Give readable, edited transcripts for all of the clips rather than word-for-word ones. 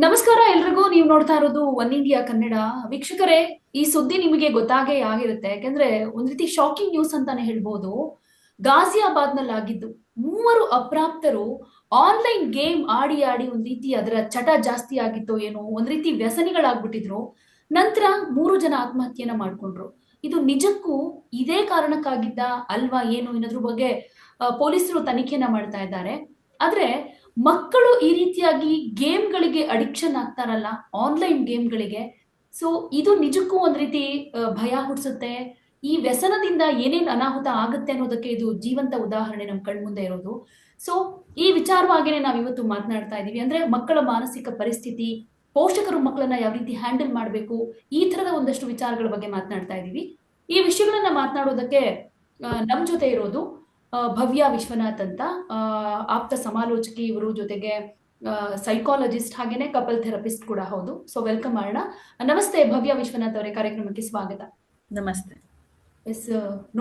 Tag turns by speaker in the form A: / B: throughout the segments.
A: ನಮಸ್ಕಾರ ಎಲ್ರಿಗೂ. ನೀವು ನೋಡ್ತಾ ಇರೋದು ಒನ್ ಇಂಡಿಯಾ ಕನ್ನಡ. ವೀಕ್ಷಕರೇ, ಈ ಸುದ್ದಿ ನಿಮಗೆ ಗೊತ್ತಾಗೇ ಆಗಿರುತ್ತೆ. ಯಾಕೆಂದ್ರೆ ಒಂದ್ ರೀತಿ ಶಾಕಿಂಗ್ ನ್ಯೂಸ್ ಅಂತಾನೆ ಹೇಳ್ಬೋದು. ಗಾಜಿಯಾಬಾದ್ ನಲ್ಲಿ ಆಗಿದ್ದು, ಮೂವರು ಅಪ್ರಾಪ್ತರು ಆನ್ಲೈನ್ ಗೇಮ್ ಆಡಿ ಆಡಿ ಒಂದ್ ರೀತಿ ಅದರ ಚಟ ಜಾಸ್ತಿ ಆಗಿತ್ತು ಏನೋ, ಒಂದ್ ರೀತಿ ವ್ಯಸನಿಗಳಾಗ್ಬಿಟ್ಟಿದ್ರು. ನಂತರ 3 ಜನ ಆತ್ಮಹತ್ಯೆನ ಮಾಡ್ಕೊಂಡ್ರು. ಇದು ನಿಜಕ್ಕೂ ಇದೇ ಕಾರಣಕ್ಕಾಗಿದ್ದ ಅಲ್ವಾ ಏನು ಅನ್ನೋದ್ರ ಬಗ್ಗೆ ಪೊಲೀಸರು ತನಿಖೆನ ಮಾಡ್ತಾ ಇದ್ದಾರೆ. ಆದ್ರೆ ಮಕ್ಕಳು ಈ ರೀತಿಯಾಗಿ ಗೇಮ್ಗಳಿಗೆ ಅಡಿಕ್ಷನ್ ಆಗ್ತಾರಲ್ಲ, ಆನ್ಲೈನ್ ಗೇಮ್ಗಳಿಗೆ. ಸೊ ಇದು ನಿಜಕ್ಕೂ ಒಂದ್ ರೀತಿ ಭಯ ಹುಟ್ಟಿಸುತ್ತೆ. ಈ ವ್ಯಸನದಿಂದ ಏನೇನ್ ಅನಾಹುತ ಆಗುತ್ತೆ ಅನ್ನೋದಕ್ಕೆ ಇದು ಜೀವಂತ ಉದಾಹರಣೆ ನಮ್ ಕಣ್ಮುಂದೆ ಇರೋದು. ಸೊ ಈ ವಿಚಾರವಾಗಿನೇ ನಾವ್ ಇವತ್ತು ಮಾತನಾಡ್ತಾ ಇದೀವಿ. ಅಂದ್ರೆ ಮಕ್ಕಳ ಮಾನಸಿಕ ಪರಿಸ್ಥಿತಿ, ಪೋಷಕರು ಮಕ್ಕಳನ್ನ ಯಾವ ರೀತಿ ಹ್ಯಾಂಡಲ್ ಮಾಡಬೇಕು, ಈ ತರದ ಒಂದಷ್ಟು ವಿಚಾರಗಳ ಬಗ್ಗೆ ಮಾತನಾಡ್ತಾ ಇದೀವಿ. ಈ ವಿಷಯಗಳನ್ನ ಮಾತನಾಡೋದಕ್ಕೆ ನಮ್ ಜೊತೆ ಇರೋದು ಭವ್ಯ ವಿಶ್ವನಾಥ್ ಅಂತ, ಆಪ್ತ ಸಮಾಲೋಚಕಿ ಇವರು, ಜೊತೆಗೆ ಸೈಕಾಲಜಿಸ್ಟ್ ಹಾಗೇನೆ ಕಪಲ್ ಥೆರಪಿಸ್ಟ್ ಕೂಡ ಹೌದು. ಸೊ ವೆಲ್ಕಮ್ ಮಾಡೋಣ. ನಮಸ್ತೆ ಭವ್ಯ ವಿಶ್ವನಾಥ್ ಅವರೇ, ಕಾರ್ಯಕ್ರಮಕ್ಕೆ ಸ್ವಾಗತ.
B: ನಮಸ್ತೆ.
A: ಎಸ್,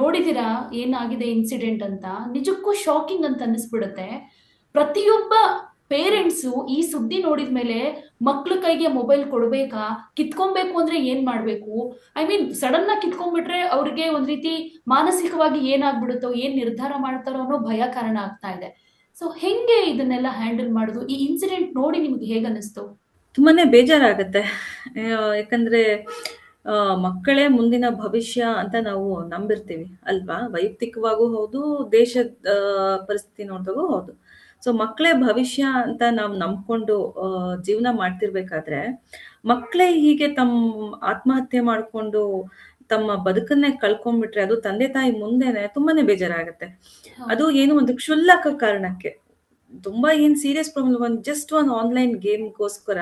A: ನೋಡಿದೀರಾ ಏನಾಗಿದೆ ಇನ್ಸಿಡೆಂಟ್ ಅಂತ? ನಿಜಕ್ಕೂ ಶಾಕಿಂಗ್ ಅಂತ ಅನ್ನಿಸ್ಬಿಡುತ್ತೆ. ಪ್ರತಿಯೊಬ್ಬ ಪೇರೆಂಟ್ಸು ಈ ಸುದ್ದಿ ನೋಡಿದ್ಮೇಲೆ ಮಕ್ಳ ಕೈಗೆ ಮೊಬೈಲ್ ಕೊಡ್ಬೇಕಾ, ಕಿತ್ಕೊಬೇಕು ಅಂದ್ರೆ ಏನ್ ಮಾಡ್ಬೇಕು? ಐ ಮೀನ್ ಸಡನ್ ಆಗಿ ಕಿತ್ಕೊಂಡ್ಬಿಟ್ರೆ ಅವ್ರಿಗೆ ಒಂದ್ ರೀತಿ ಮಾನಸಿಕವಾಗಿ ಏನಾಗ್ಬಿಡುತ್ತೋ, ಏನ್ ನಿರ್ಧಾರ ಮಾಡ್ತಾರೋ ಅನ್ನೋ ಭಯ ಕಾರಣ ಆಗ್ತಾ ಇದೆ. ಸೊ ಹೆಂಗೆ ಇದನ್ನೆಲ್ಲ ಹ್ಯಾಂಡಲ್ ಮಾಡುದು? ಈ ಇನ್ಸಿಡೆಂಟ್ ನೋಡಿ ನಿಮ್ಗೆ ಹೇಗ ಅನಿಸ್ತು?
B: ತುಂಬಾನೇ ಬೇಜಾರಾಗತ್ತೆ. ಯಾಕಂದ್ರೆ ಮಕ್ಕಳೇ ಮುಂದಿನ ಭವಿಷ್ಯ ಅಂತ ನಾವು ನಂಬಿರ್ತೀವಿ ಅಲ್ವಾ? ವೈಯಕ್ತಿಕವಾಗೂ ಹೌದು, ದೇಶದ ಪರಿಸ್ಥಿತಿ ನೋಡಿದಾಗೂ ಹೌದು. ಸೊ ಮಕ್ಕಳೇ ಭವಿಷ್ಯ ಅಂತ ನಾವು ನಂಬ್ಕೊಂಡು ಜೀವನ ಮಾಡ್ತಿರ್ಬೇಕಾದ್ರೆ ಮಕ್ಕಳೇ ಹೀಗೆ ತಮ್ಮ ಆತ್ಮಹತ್ಯೆ ಮಾಡ್ಕೊಂಡು ತಮ್ಮ ಬದುಕನ್ನೇ ಕಳ್ಕೊಂಡ್ಬಿಟ್ರೆ ಅದು ತಂದೆ ತಾಯಿ ಮುಂದೆನೆ ತುಂಬಾನೇ ಬೇಜಾರಾಗತ್ತೆ. ಅದು ಏನು ಒಂದು ಕ್ಷುಲ್ಲಕ ಕಾರಣಕ್ಕೆ, ತುಂಬಾ ಏನ್ ಸೀರಿಯಸ್ ಪ್ರಾಬ್ಲಮ್, ಜಸ್ಟ್ ಒಂದು ಆನ್ಲೈನ್ ಗೇಮ್ಗೋಸ್ಕರ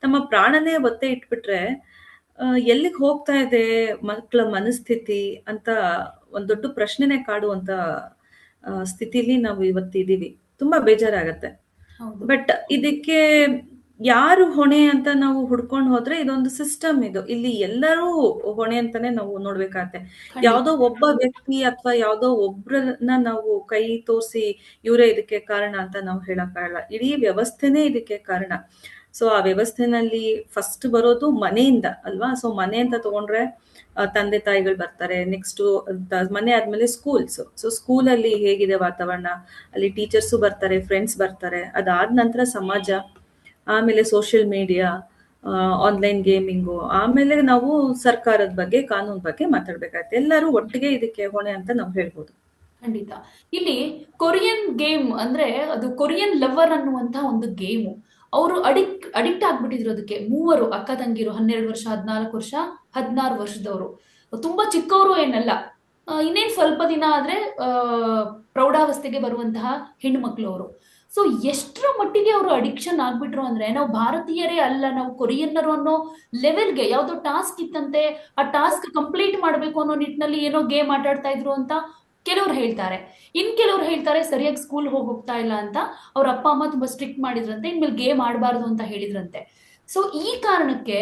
B: ತಮ್ಮ ಪ್ರಾಣನೇ ಒತ್ತೆ ಇಟ್ಬಿಟ್ರೆ ಎಲ್ಲಿಗೆ ಹೋಗ್ತಾ ಇದೆ ಮಕ್ಕಳ ಮನಸ್ಥಿತಿ ಅಂತ ಒಂದ್ ದೊಡ್ಡ ಪ್ರಶ್ನೆನೆ ಕಾಡುವಂತ ಸ್ಥಿತಿಲಿ ನಾವು ಇವತ್ತಿದೀವಿ. ತುಂಬಾ ಬೇಜಾರಾಗತ್ತೆ.
A: ಹೌದು.
B: ಬಟ್ ಇದಕ್ಕೆ ಯಾರು ಹೊಣೆ ಅಂತ ನಾವು ಹುಡ್ಕೊಂಡು ಹೋದ್ರೆ ಇದೊಂದು ಸಿಸ್ಟಮ್. ಇಲ್ಲಿ ಎಲ್ಲರೂ ಹೊಣೆ ಅಂತಾನೆ ನಾವು ನೋಡ್ಬೇಕಾಗತ್ತೆ.
A: ಖಂಡಿತ.
B: ಯಾವ್ದೋ ಒಬ್ಬ ವ್ಯಕ್ತಿ ಅಥವಾ ಯಾವ್ದೋ ಒಬ್ರನ್ನ ನಾವು ಕೈ ತೋರಿಸಿ ಇವರೇ ಇದಕ್ಕೆ ಕಾರಣ ಅಂತ ನಾವು ಹೇಳಕ್ಕಾಗಲ್ಲ. ಇಡೀ ವ್ಯವಸ್ಥೆನೇ ಇದಕ್ಕೆ ಕಾರಣ. ಸೊ ಆ ವ್ಯವಸ್ಥೆನಲ್ಲಿ ಫಸ್ಟ್ ಬರೋದು ಮನೆಯಿಂದ ಅಲ್ವಾ? ಸೊ ಮನೆ ಅಂತ ತಗೊಂಡ್ರೆ ತಂದೆ ತಾಯಿಗಳು ಬರ್ತಾರೆ. ನೆಕ್ಸ್ಟ್ ಮನೆ ಆದ್ಮೇಲೆ ಸ್ಕೂಲ್ಸ್. ಸೊ ಸ್ಕೂಲಲ್ಲಿ ಹೇಗಿದೆ ವಾತಾವರಣ, ಅಲ್ಲಿ ಟೀಚರ್ಸು ಬರ್ತಾರೆ, ಫ್ರೆಂಡ್ಸ್ ಬರ್ತಾರೆ. ಅದಾದ ನಂತರ ಸಮಾಜ, ಆಮೇಲೆ ಸೋಷಿಯಲ್ ಮೀಡಿಯಾ, ಆನ್ಲೈನ್ ಗೇಮಿಂಗು, ಆಮೇಲೆ ನಾವು ಸರ್ಕಾರದ ಬಗ್ಗೆ, ಕಾನೂನು ಬಗ್ಗೆ ಮಾತಾಡ್ಬೇಕಾಗತ್ತೆ. ಎಲ್ಲರೂ ಒಟ್ಟಿಗೆ ಇದಕ್ಕೆ ಹೊಣೆ ಅಂತ ನಾವು ಹೇಳ್ಬೋದು.
A: ಖಂಡಿತ. ಇಲ್ಲಿ ಕೊರಿಯನ್ ಗೇಮ್ ಅಂದ್ರೆ ಅದು ಕೊರಿಯನ್ ಲವರ್ ಅನ್ನುವಂತ ಒಂದು ಗೇಮು. ಅವರು ಅಡಿಕ್ಟ್ ಆಗ್ಬಿಟ್ಟಿದ್ರು ಅದಕ್ಕೆ. ಮೂವರು ಅಕ್ಕ ತಂಗಿರು, 12 ವರ್ಷ, 14 ವರ್ಷ, 16 ವರ್ಷದವರು. ತುಂಬಾ ಚಿಕ್ಕವರು ಏನಲ್ಲ. ಇನ್ನೇನ್ ಸ್ವಲ್ಪ ದಿನ ಆದ್ರೆ ಪ್ರೌಢಾವಸ್ಥೆಗೆ ಬರುವಂತಹ ಹೆಣ್ಣು ಮಕ್ಕಳು ಅವರು. ಸೊ ಎಷ್ಟರ ಮಟ್ಟಿಗೆ ಅವರು ಅಡಿಕ್ಷನ್ ಆಗ್ಬಿಟ್ರು ಅಂದ್ರೆ, ನಾವು ಭಾರತೀಯರೇ ಅಲ್ಲ, ನಾವು ಕೊರಿಯನ್ನರು ಅನ್ನೋ ಲೆವೆಲ್ಗೆ. ಯಾವ್ದೋ ಟಾಸ್ಕ್ ಇತ್ತಂತೆ, ಆ ಟಾಸ್ಕ್ ಕಂಪ್ಲೀಟ್ ಮಾಡ್ಬೇಕು ಅನ್ನೋ ನಿಟ್ಟಿನಲ್ಲಿ ಏನೋ ಗೇಮ್ ಆಟಾಡ್ತಾ ಇದ್ರು ಅಂತ ಕೆಲವ್ರು ಹೇಳ್ತಾರೆ. ಕೆಲವ್ರು ಹೇಳ್ತಾರೆ ಸರಿಯಾಗಿ ಸ್ಕೂಲ್ ಹೋಗ್ತಾ ಇಲ್ಲ ಅಂತ ಅವ್ರ ಅಪ್ಪ ಅಮ್ಮ ತುಂಬಾ ಸ್ಟ್ರಿಕ್ಟ್ ಮಾಡಿದ್ರಂತೆ, ಇನ್ಮೇಲೆ ಗೇಮ್ ಆಡಬಾರ್ದು ಅಂತ ಹೇಳಿದ್ರಂತೆ. ಸೊ ಈ ಕಾರಣಕ್ಕೆ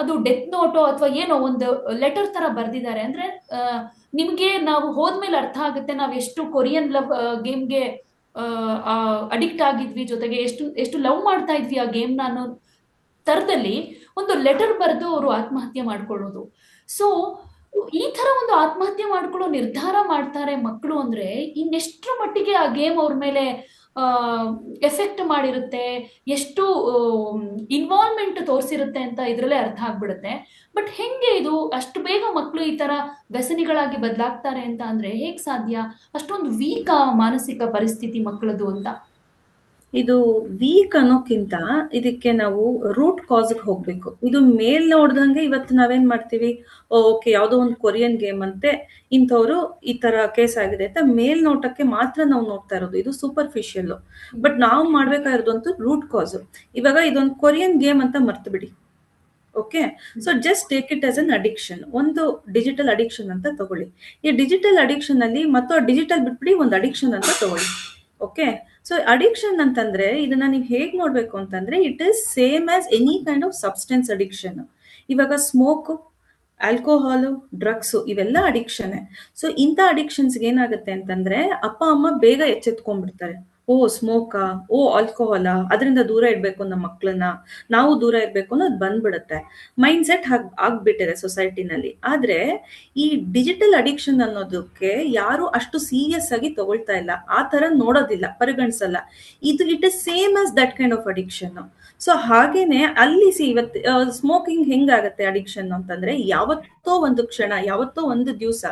A: ಅದು ಡೆತ್ ನೋಟೋ ಅಥವಾ ಏನೋ ಒಂದು ಲೆಟರ್ ತರ ಬರ್ದಿದ್ದಾರೆ. ಅಂದ್ರೆ ನಿಮ್ಗೆ ನಾವು ಹೋದ್ಮೇಲೆ ಅರ್ಥ ಆಗುತ್ತೆ ನಾವ್ ಎಷ್ಟು ಕೊರಿಯನ್ ಲವ್ ಗೇಮ್ಗೆ ಅಡಿಕ್ಟ್ ಆಗಿದ್ವಿ, ಜೊತೆಗೆ ಎಷ್ಟು ಎಷ್ಟು ಲವ್ ಮಾಡ್ತಾ ಇದ್ವಿ ಆ ಗೇಮ್ನ ಅನ್ನೋ ತರದಲ್ಲಿ ಒಂದು ಲೆಟರ್ ಬರೆದು ಅವರು ಆತ್ಮಹತ್ಯೆ ಮಾಡ್ಕೊಳ್ಳೋದು. ಸೊ ಈ ತರ ಒಂದು ಆತ್ಮಹತ್ಯೆ ಮಾಡ್ಕೊಳ್ಳೋ ನಿರ್ಧಾರ ಮಾಡ್ತಾರೆ ಮಕ್ಕಳು ಅಂದ್ರೆ, ಇನ್ನೆಷ್ಟರ ಮಟ್ಟಿಗೆ ಆ ಗೇಮ್ ಅವ್ರ ಮೇಲೆ ಎಫೆಕ್ಟ್ ಮಾಡಿರುತ್ತೆ, ಎಷ್ಟು ಇನ್ವಾಲ್ವ್ಮೆಂಟ್ ತೋರಿಸಿರುತ್ತೆ ಅಂತ ಇದ್ರಲ್ಲೇ ಅರ್ಥ ಆಗ್ಬಿಡುತ್ತೆ. ಬಟ್ ಹೆಂಗೆ ಇದು ಅಷ್ಟು ಬೇಗ ಮಕ್ಕಳು ಈ ತರ ವ್ಯಸನಿಗಳಾಗಿ ಬದಲಾಗ್ತಾರೆ ಅಂತ ಅಂದ್ರೆ ಹೇಗ್ ಸಾಧ್ಯ? ಅಷ್ಟೊಂದು ವೀಕ್ ಮಾನಸಿಕ ಪರಿಸ್ಥಿತಿ ಮಕ್ಕಳದು ಅಂತ.
B: ಇದು ವೀಕ್ ಅನ್ನೋಕ್ಕಿಂತ ಇದಕ್ಕೆ ನಾವು ರೂಟ್ ಕಾಸ್ಗೆ ಹೋಗ್ಬೇಕು. ಇದು ಮೇಲ್ ನೋಡ್ದಂಗೆ ಇವತ್ತು ನಾವೇನ್ ಮಾಡ್ತೀವಿ, ಓಕೆ ಯಾವ್ದೋ ಒಂದು ಕೊರಿಯನ್ ಗೇಮ್ ಅಂತೆ, ಇಂಥವ್ರು ಈ ತರ ಕೇಸ್ ಆಗಿದೆ ಅಂತ ಮೇಲ್ನೋಟಕ್ಕೆ ಮಾತ್ರ ನಾವು ನೋಡ್ತಾ ಇರೋದು. ಇದು ಸೂಪರ್ಫಿಷಿಯಲ್. ಬಟ್ ನಾವು ಮಾಡ್ಬೇಕಾಗಿರೋದಂತೂ ರೂಟ್ ಕಾಸ್. ಇವಾಗ ಇದೊಂದು ಕೊರಿಯನ್ ಗೇಮ್ ಅಂತ ಮರ್ತು ಬಿಡಿ. Okay, so just take it as an addiction. ಒಂದು ಡಿಜಿಟಲ್ ಅಡಿಕ್ಷನ್ ಅಂತ ತಗೊಳ್ಳಿ. ಈ ಡಿಜಿಟಲ್ ಅಡಿಕ್ಷನ್ ಅಲ್ಲಿ ಮತ್ತು ಡಿಜಿಟಲ್ ಬಿಟ್ಬಿಡಿ ಒಂದು ಅಡಿಕ್ಷನ್ ಅಂತ ತಗೊಳ್ಳಿ. ಓಕೆ, ಸೊ ಅಡಿಕ್ಷನ್ ಅಂತಂದ್ರೆ ಇದನ್ನ ನೀವು ಹೇಗ್ ನೋಡ್ಬೇಕು ಅಂತಂದ್ರೆ, it is same as any kind of substance addiction. ಇವಾಗ ಸ್ಮೋಕ್, ಆಲ್ಕೋಹಾಲು, ಡ್ರಗ್ಸ್ ಇವೆಲ್ಲ ಅಡಿಕ್ಷನ್. ಸೊ ಇಂಥ ಅಡಿಕ್ಷನ್ಸ್ಗೆ ಏನಾಗುತ್ತೆ ಅಂತಂದ್ರೆ ಅಪ್ಪ ಅಮ್ಮ ಬೇಗ ಎಚ್ಚೆತ್ಕೊಂಡ್ಬಿಡ್ತಾರೆ. ಓ ಸ್ಮೋಕಾ, ಓ ಆಲ್ಕೋಹಾಲಾ, ಅದರಿಂದ ದೂರ ಇಡ್ಬೇಕು ನಮ್ಮ ಮಕ್ಕಳನ್ನ, ನಾವು ದೂರ ಇರ್ಬೇಕು ಅನ್ನೋದು ಬಂದ್ಬಿಡುತ್ತೆ. ಮೈಂಡ್ ಸೆಟ್ ಆಗ್ಬಿಟ್ಟಿದೆ ಸೊಸೈಟಿನಲ್ಲಿ. ಆದ್ರೆ ಈ ಡಿಜಿಟಲ್ ಅಡಿಕ್ಷನ್ ಅನ್ನೋದಕ್ಕೆ ಯಾರು ಅಷ್ಟು ಸೀರಿಯಸ್ ಆಗಿ ತಗೊಳ್ತಾ ಇಲ್ಲ, ಆ ತರ ನೋಡೋದಿಲ್ಲ, ಪರಿಗಣಿಸಲ್ಲ. ಇದು it is same as that kind of addiction. So ಹಾಗೇನೆ ಅಲ್ಲಿ ಇವತ್ತು ಸ್ಮೋಕಿಂಗ್ ಹೆಂಗಾಗತ್ತೆ ಅಡಿಕ್ಷನ್ ಅಂತಂದ್ರೆ, ಯಾವತ್ತೋ ಒಂದು ಕ್ಷಣ, ಯಾವತ್ತೋ ಒಂದು ದಿವಸ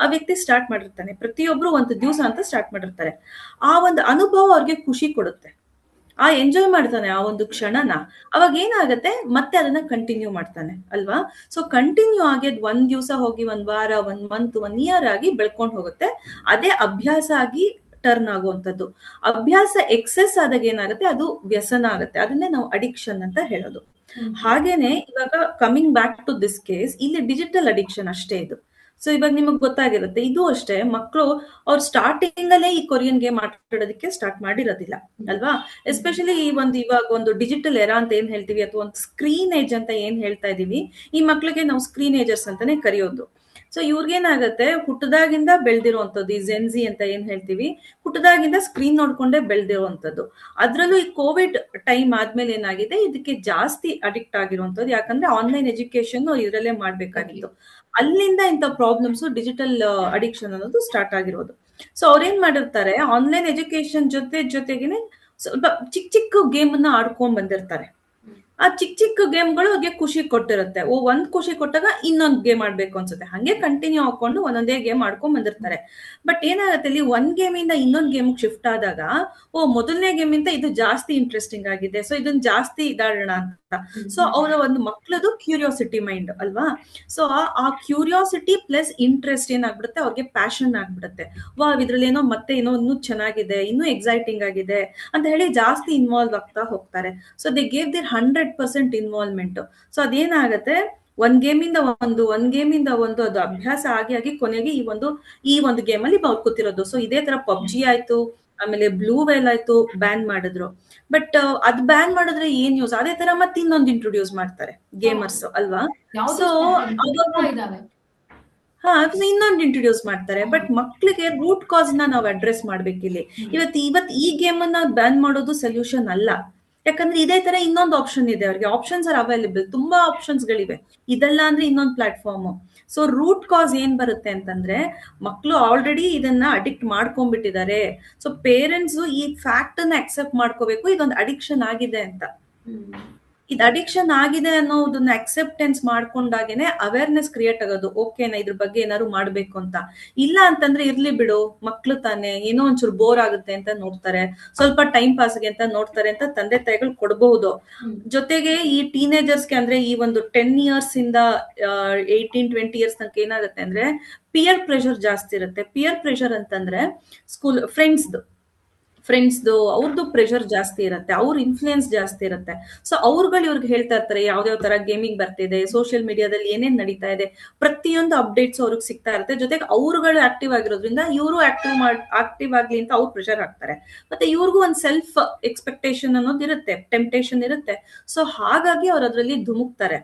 B: ಆ ವ್ಯಕ್ತಿ ಸ್ಟಾರ್ಟ್ ಮಾಡಿರ್ತಾನೆ. ಪ್ರತಿಯೊಬ್ರು ಒಂದು ದಿವಸ ಅಂತ ಸ್ಟಾರ್ಟ್ ಮಾಡಿರ್ತಾರೆ. ಆ ಒಂದು ಅನುಭವ ಅವ್ರಿಗೆ ಖುಷಿ ಕೊಡುತ್ತೆ, ಆ ಎಂಜಾಯ್ ಮಾಡ್ತಾನೆ ಆ ಒಂದು ಕ್ಷಣನ. ಅವಾಗ ಏನಾಗತ್ತೆ, ಮತ್ತೆ ಅದನ್ನ ಕಂಟಿನ್ಯೂ ಮಾಡ್ತಾನೆ ಅಲ್ವಾ. ಸೊ ಕಂಟಿನ್ಯೂ ಆಗಿ ಒಂದ್ ದಿವಸ ಹೋಗಿ, ಒಂದ್ ವಾರ, ಒಂದ್ ಮಂತ್, 1 year ಆಗಿ ಬೆಳ್ಕೊಂಡ್ ಹೋಗುತ್ತೆ. ಅದೇ ಅಭ್ಯಾಸ ಆಗಿ ಟರ್ನ್ ಆಗುವಂಥದ್ದು. ಅಭ್ಯಾಸ ಎಕ್ಸೆಸ್ ಆದಾಗ ಏನಾಗುತ್ತೆ, ಅದು ವ್ಯಸನ ಆಗುತ್ತೆ. ಅದನ್ನೇ ನಾವು ಅಡಿಕ್ಷನ್ ಅಂತ ಹೇಳೋದು. ಹಾಗೇನೆ ಇವಾಗ coming back to this case, ಇಲ್ಲಿ ಡಿಜಿಟಲ್ ಅಡಿಕ್ಷನ್ ಅಷ್ಟೇ ಇದು. ಸೊ ಇವಾಗ ನಿಮಗ್ ಗೊತ್ತಾಗಿರುತ್ತೆ, ಇದು ಅಷ್ಟೇ, ಮಕ್ಕಳು ಅವ್ರು ಸ್ಟಾರ್ಟಿಂಗ್ ಅಲ್ಲೇ ಈ ಕೊರಿಯನ್ ಗೇಮ್ ಆಟಾಡೋದಕ್ಕೆ ಸ್ಟಾರ್ಟ್ ಮಾಡಿರೋದಿಲ್ಲ ಅಲ್ವಾ. ಎಸ್ಪೆಷಲಿ ಇವಾಗ ಒಂದು ಡಿಜಿಟಲ್ ಎರಾ ಅಂತ ಏನ್ ಹೇಳ್ತೀವಿ, ಅಥವಾ ಒಂದು ಸ್ಕ್ರೀನ್ ಏಜ್ ಅಂತ ಏನ್ ಹೇಳ್ತಾ ಇದೀವಿ, ಈ ಮಕ್ಳಿಗೆ ನಾವು ಸ್ಕ್ರೀನ್ ಏಜರ್ಸ್ ಅಂತಾನೆ ಕರೆಯೋದು. ಸೊ ಇವ್ರಿಗೇನಾಗತ್ತೆ, ಹುಟ್ಟದಾಗಿಂದ ಬೆಳ್ದಿರುವಂತದ್ದು, ಈ ಜೆನ್ಜಿ ಅಂತ ಏನ್ ಹೇಳ್ತೀವಿ, ಹುಟ್ಟದಾಗಿಂದ ಸ್ಕ್ರೀನ್ ನೋಡ್ಕೊಂಡೇ ಬೆಳ್ದಿರುವಂತದ್ದು. ಅದ್ರಲ್ಲೂ ಈ ಕೋವಿಡ್ ಟೈಮ್ ಆದ್ಮೇಲೆ ಏನಾಗಿದೆ, ಇದಕ್ಕೆ ಜಾಸ್ತಿ ಅಡಿಕ್ಟ್ ಆಗಿರುವಂತದ್ದು. ಯಾಕಂದ್ರೆ ಆನ್ಲೈನ್ ಎಜುಕೇಶನ್ ಇದ್ರಲ್ಲೇ ಮಾಡ್ಬೇಕಾಗಿತ್ತು. ಅಲ್ಲಿಂದ ಇಂಥ ಪ್ರಾಬ್ಲಮ್ಸ್, ಡಿಜಿಟಲ್ ಅಡಿಕ್ಷನ್ ಅನ್ನೋದು ಸ್ಟಾರ್ಟ್ ಆಗಿರೋದು. ಸೊ ಅವ್ರೇನ್ ಮಾಡಿರ್ತಾರೆ, ಆನ್ಲೈನ್ ಎಜುಕೇಶನ್ ಜೊತೆಗೇನೆ ಸ್ವಲ್ಪ ಚಿಕ್ಕ ಚಿಕ್ಕ ಗೇಮ್ ಅನ್ನ ಆಡ್ಕೊಂಡ್ ಬಂದಿರ್ತಾರೆ. ಆ ಚಿಕ್ಕ ಚಿಕ್ಕ ಗೇಮ್ಗಳು ಅವ್ರಿಗೆ ಖುಷಿ ಕೊಟ್ಟಿರುತ್ತೆ. ಒಂದ್ ಖುಷಿ ಕೊಟ್ಟಾಗ ಇನ್ನೊಂದ್ ಗೇಮ್ ಆಡ್ಬೇಕು ಅನ್ಸುತ್ತೆ, ಹಂಗೆ ಕಂಟಿನ್ಯೂ ಹಾಕೊಂಡು ಒಂದೊಂದೇ ಗೇಮ್ ಆಡ್ಕೊಂಡ್ ಬಂದಿರ್ತಾರೆ. ಬಟ್ ಏನಾಗುತ್ತೆ, ಇಲ್ಲಿ ಒಂದ್ ಗೇಮ್ ಇಂದ ಇನ್ನೊಂದ್ ಗೇಮ್ ಶಿಫ್ಟ್ ಆದಾಗ, ಮೊದಲನೇ ಗೇಮ್ ಇಂದ ಇದು ಜಾಸ್ತಿ ಇಂಟ್ರೆಸ್ಟಿಂಗ್ ಆಗಿದೆ, ಸೊ ಇದನ್ನ ಜಾಸ್ತಿ ಇದಾಡೋಣ ಅಂತ. ಸೊ ಅವರ ಒಂದು ಮಕ್ಳದು ಕ್ಯೂರಿಯಾಸಿಟಿ ಮೈಂಡ್ ಅಲ್ವಾ. ಸೊ ಆ ಕ್ಯೂರಿಯಾಸಿಟಿ ಪ್ಲಸ್ ಇಂಟ್ರೆಸ್ಟ್ ಏನಾಗ್ಬಿಡುತ್ತೆ, ಅವ್ರಿಗೆ ಪ್ಯಾಷನ್ ಆಗ್ಬಿಡುತ್ತೆ. ಇದ್ರಲ್ಲಿ ಏನೋ ಮತ್ತೆ ಏನೋ ಇನ್ನೂ ಚೆನ್ನಾಗಿದೆ, ಇನ್ನೂ ಎಕ್ಸೈಟಿಂಗ್ ಆಗಿದೆ ಅಂತ ಹೇಳಿ ಜಾಸ್ತಿ ಇನ್ವಾಲ್ವ್ ಆಗ್ತಾ ಹೋಗ್ತಾರೆ. So they gave their 100% involvement. So ಅದೇನಾಗತ್ತೆ, ಒಂದ್ ಗೇಮಿಂದ ಒಂದು ಅದು ಅಭ್ಯಾಸ ಆಗಿ ಕೊನೆಗೆ ಈ ಒಂದು ಗೇಮ್ ಅಲ್ಲಿ ಕೂತಿರೋದು. ಸೊ ಇದೇ ತರ ಪಬ್ಜಿ ಆಯ್ತು, ಆಮೇಲೆ ಬ್ಲೂ ವೇಲ್ ಆಯ್ತು, ಬ್ಯಾನ್ ಮಾಡಿದ್ರು. ಬಟ್ ಅದ್ ಬ್ಯಾನ್ ಮಾಡಿದ್ರೆ ಏನ್ ಯೂಸ್, ಅದೇ ತರ ಮತ್ತೆ ಇನ್ನೊಂದು ಇಂಟ್ರೊಡ್ಯೂಸ್ ಮಾಡ್ತಾರೆ ಗೇಮರ್ಸ್ ಅಲ್ವಾ. ಸೊ ಇನ್ನೊಂದು ಇಂಟ್ರೊಡ್ಯೂಸ್ ಮಾಡ್ತಾರೆ. ಬಟ್ ಮಕ್ಳಿಗೆ ರೂಟ್ ಕಾಸ್ ನ ನಾವು ಅಡ್ರೆಸ್ ಮಾಡ್ಬೇಕಿಲ್ಲಿ. ಇವತ್ತು ಈ ಗೇಮ್ ಅನ್ನ ಬ್ಯಾನ್ ಮಾಡೋದು ಸೊಲ್ಯೂಷನ್ ಅಲ್ಲ. ಯಾಕಂದ್ರೆ ಇದೇ ತರ ಇನ್ನೊಂದು ಆಪ್ಷನ್ ಇದೆ, ಅವ್ರಿಗೆ ಆಪ್ಷನ್ಸ್ ಆರ್ ಅವೈಲೇಬಲ್, ತುಂಬಾ ಆಪ್ಷನ್ಸ್ ಗಳಿವೆ. ಇದೆಲ್ಲ ಅಂದ್ರೆ ಇನ್ನೊಂದು ಪ್ಲಾಟ್ಫಾರ್ಮ್. ಸೊ ರೂಟ್ ಕಾಸ್ ಏನ್ ಬರುತ್ತೆ ಅಂತಂದ್ರೆ, ಮಕ್ಕಳು ಆಲ್ರೆಡಿ ಇದನ್ನ ಅಡಿಕ್ಟ್ ಮಾಡ್ಕೊಂಡ್ಬಿಟ್ಟಿದ್ದಾರೆ. ಸೊ ಪೇರೆಂಟ್ಸ್ ಈ ಫ್ಯಾಕ್ಟ್ ಅನ್ನ ಅಕ್ಸೆಪ್ಟ್ ಮಾಡ್ಕೋಬೇಕು, ಇದೊಂದು ಅಡಿಕ್ಷನ್ ಆಗಿದೆ ಅಂತ. ಇದು ಅಡಿಕ್ಷನ್ ಆಗಿದೆ ಅನ್ನೋದನ್ನ ಅಕ್ಸೆಪ್ಟೆನ್ಸ್ ಮಾಡ್ಕೊಂಡಾಗೇನೆ ಅವೇರ್ನೆಸ್ ಕ್ರಿಯೇಟ್ ಆಗೋದು. ಓಕೆ, ನಾ ಇದ್ರ ಬಗ್ಗೆ ಏನಾದ್ರು ಮಾಡ್ಬೇಕು ಅಂತ. ಇಲ್ಲ ಅಂತಂದ್ರೆ ಇರ್ಲಿ ಬಿಡು, ಮಕ್ಳು ತಾನೆ, ಏನೋ ಒಂಚೂರು ಬೋರ್ ಆಗುತ್ತೆ ಅಂತ ನೋಡ್ತಾರೆ, ಸ್ವಲ್ಪ ಟೈಮ್ ಪಾಸ್ಗೆ ಅಂತ ನೋಡ್ತಾರೆ ಅಂತ ತಂದೆ ತಾಯಿಗಳು ಕೊಡಬಹುದು. ಜೊತೆಗೆ ಈ ಟೀನೇಜರ್ಸ್ಗೆ ಅಂದ್ರೆ ಈ ಒಂದು 10 years ಇಂದ 18-20 years ತನಕ ಏನಾಗುತ್ತೆ ಅಂದ್ರೆ, ಪಿಯರ್ ಪ್ರೆಷರ್ ಜಾಸ್ತಿ ಇರುತ್ತೆ. ಪಿಯರ್ ಪ್ರೆಷರ್ ಅಂತಂದ್ರೆ ಸ್ಕೂಲ್ ಫ್ರೆಂಡ್ಸ್ದು ಅವ್ರದ್ದು ಪ್ರೆಷರ್ ಜಾಸ್ತಿ ಇರುತ್ತೆ, ಅವ್ರ ಇನ್ಫ್ಲೂಯೆನ್ಸ್ ಜಾಸ್ತಿ ಇರುತ್ತೆ. ಸೊ ಅವ್ರುಗಳು ಇವ್ರಿಗೆ ಹೇಳ್ತಾ ಇರ್ತಾರೆ, ಯಾವ್ಯಾವ ತರ ಗೇಮಿಂಗ್ ಬರ್ತಿದೆ, ಸೋಷಿಯಲ್ ಮೀಡಿಯಾದಲ್ಲಿ ಏನೇನ್ ನಡೀತಾ ಇದೆ, ಪ್ರತಿಯೊಂದು ಅಪ್ಡೇಟ್ಸ್ ಅವ್ರಿಗೆ ಸಿಗ್ತಾ ಇರುತ್ತೆ. ಜೊತೆಗೆ ಅವ್ರುಗಳು ಆಕ್ಟಿವ್ ಆಗಿರೋದ್ರಿಂದ ಇವರು ಆಕ್ಟಿವ್ ಆಗ್ಲಿ ಅಂತ ಅವ್ರು ಪ್ರೆಷರ್ ಹಾಕ್ತಾರೆ. ಮತ್ತೆ ಇವ್ರಿಗೂ ಒಂದು ಸೆಲ್ಫ್ ಎಕ್ಸ್ಪೆಕ್ಟೇಷನ್ ಅನ್ನೋದು ಇರುತ್ತೆ, ಟೆಂಪ್ಟೇಷನ್ ಇರುತ್ತೆ. ಸೊ ಹಾಗಾಗಿ ಅವ್ರು ಅದ್ರಲ್ಲಿ ಧುಮುಕ್ತಾರೆ.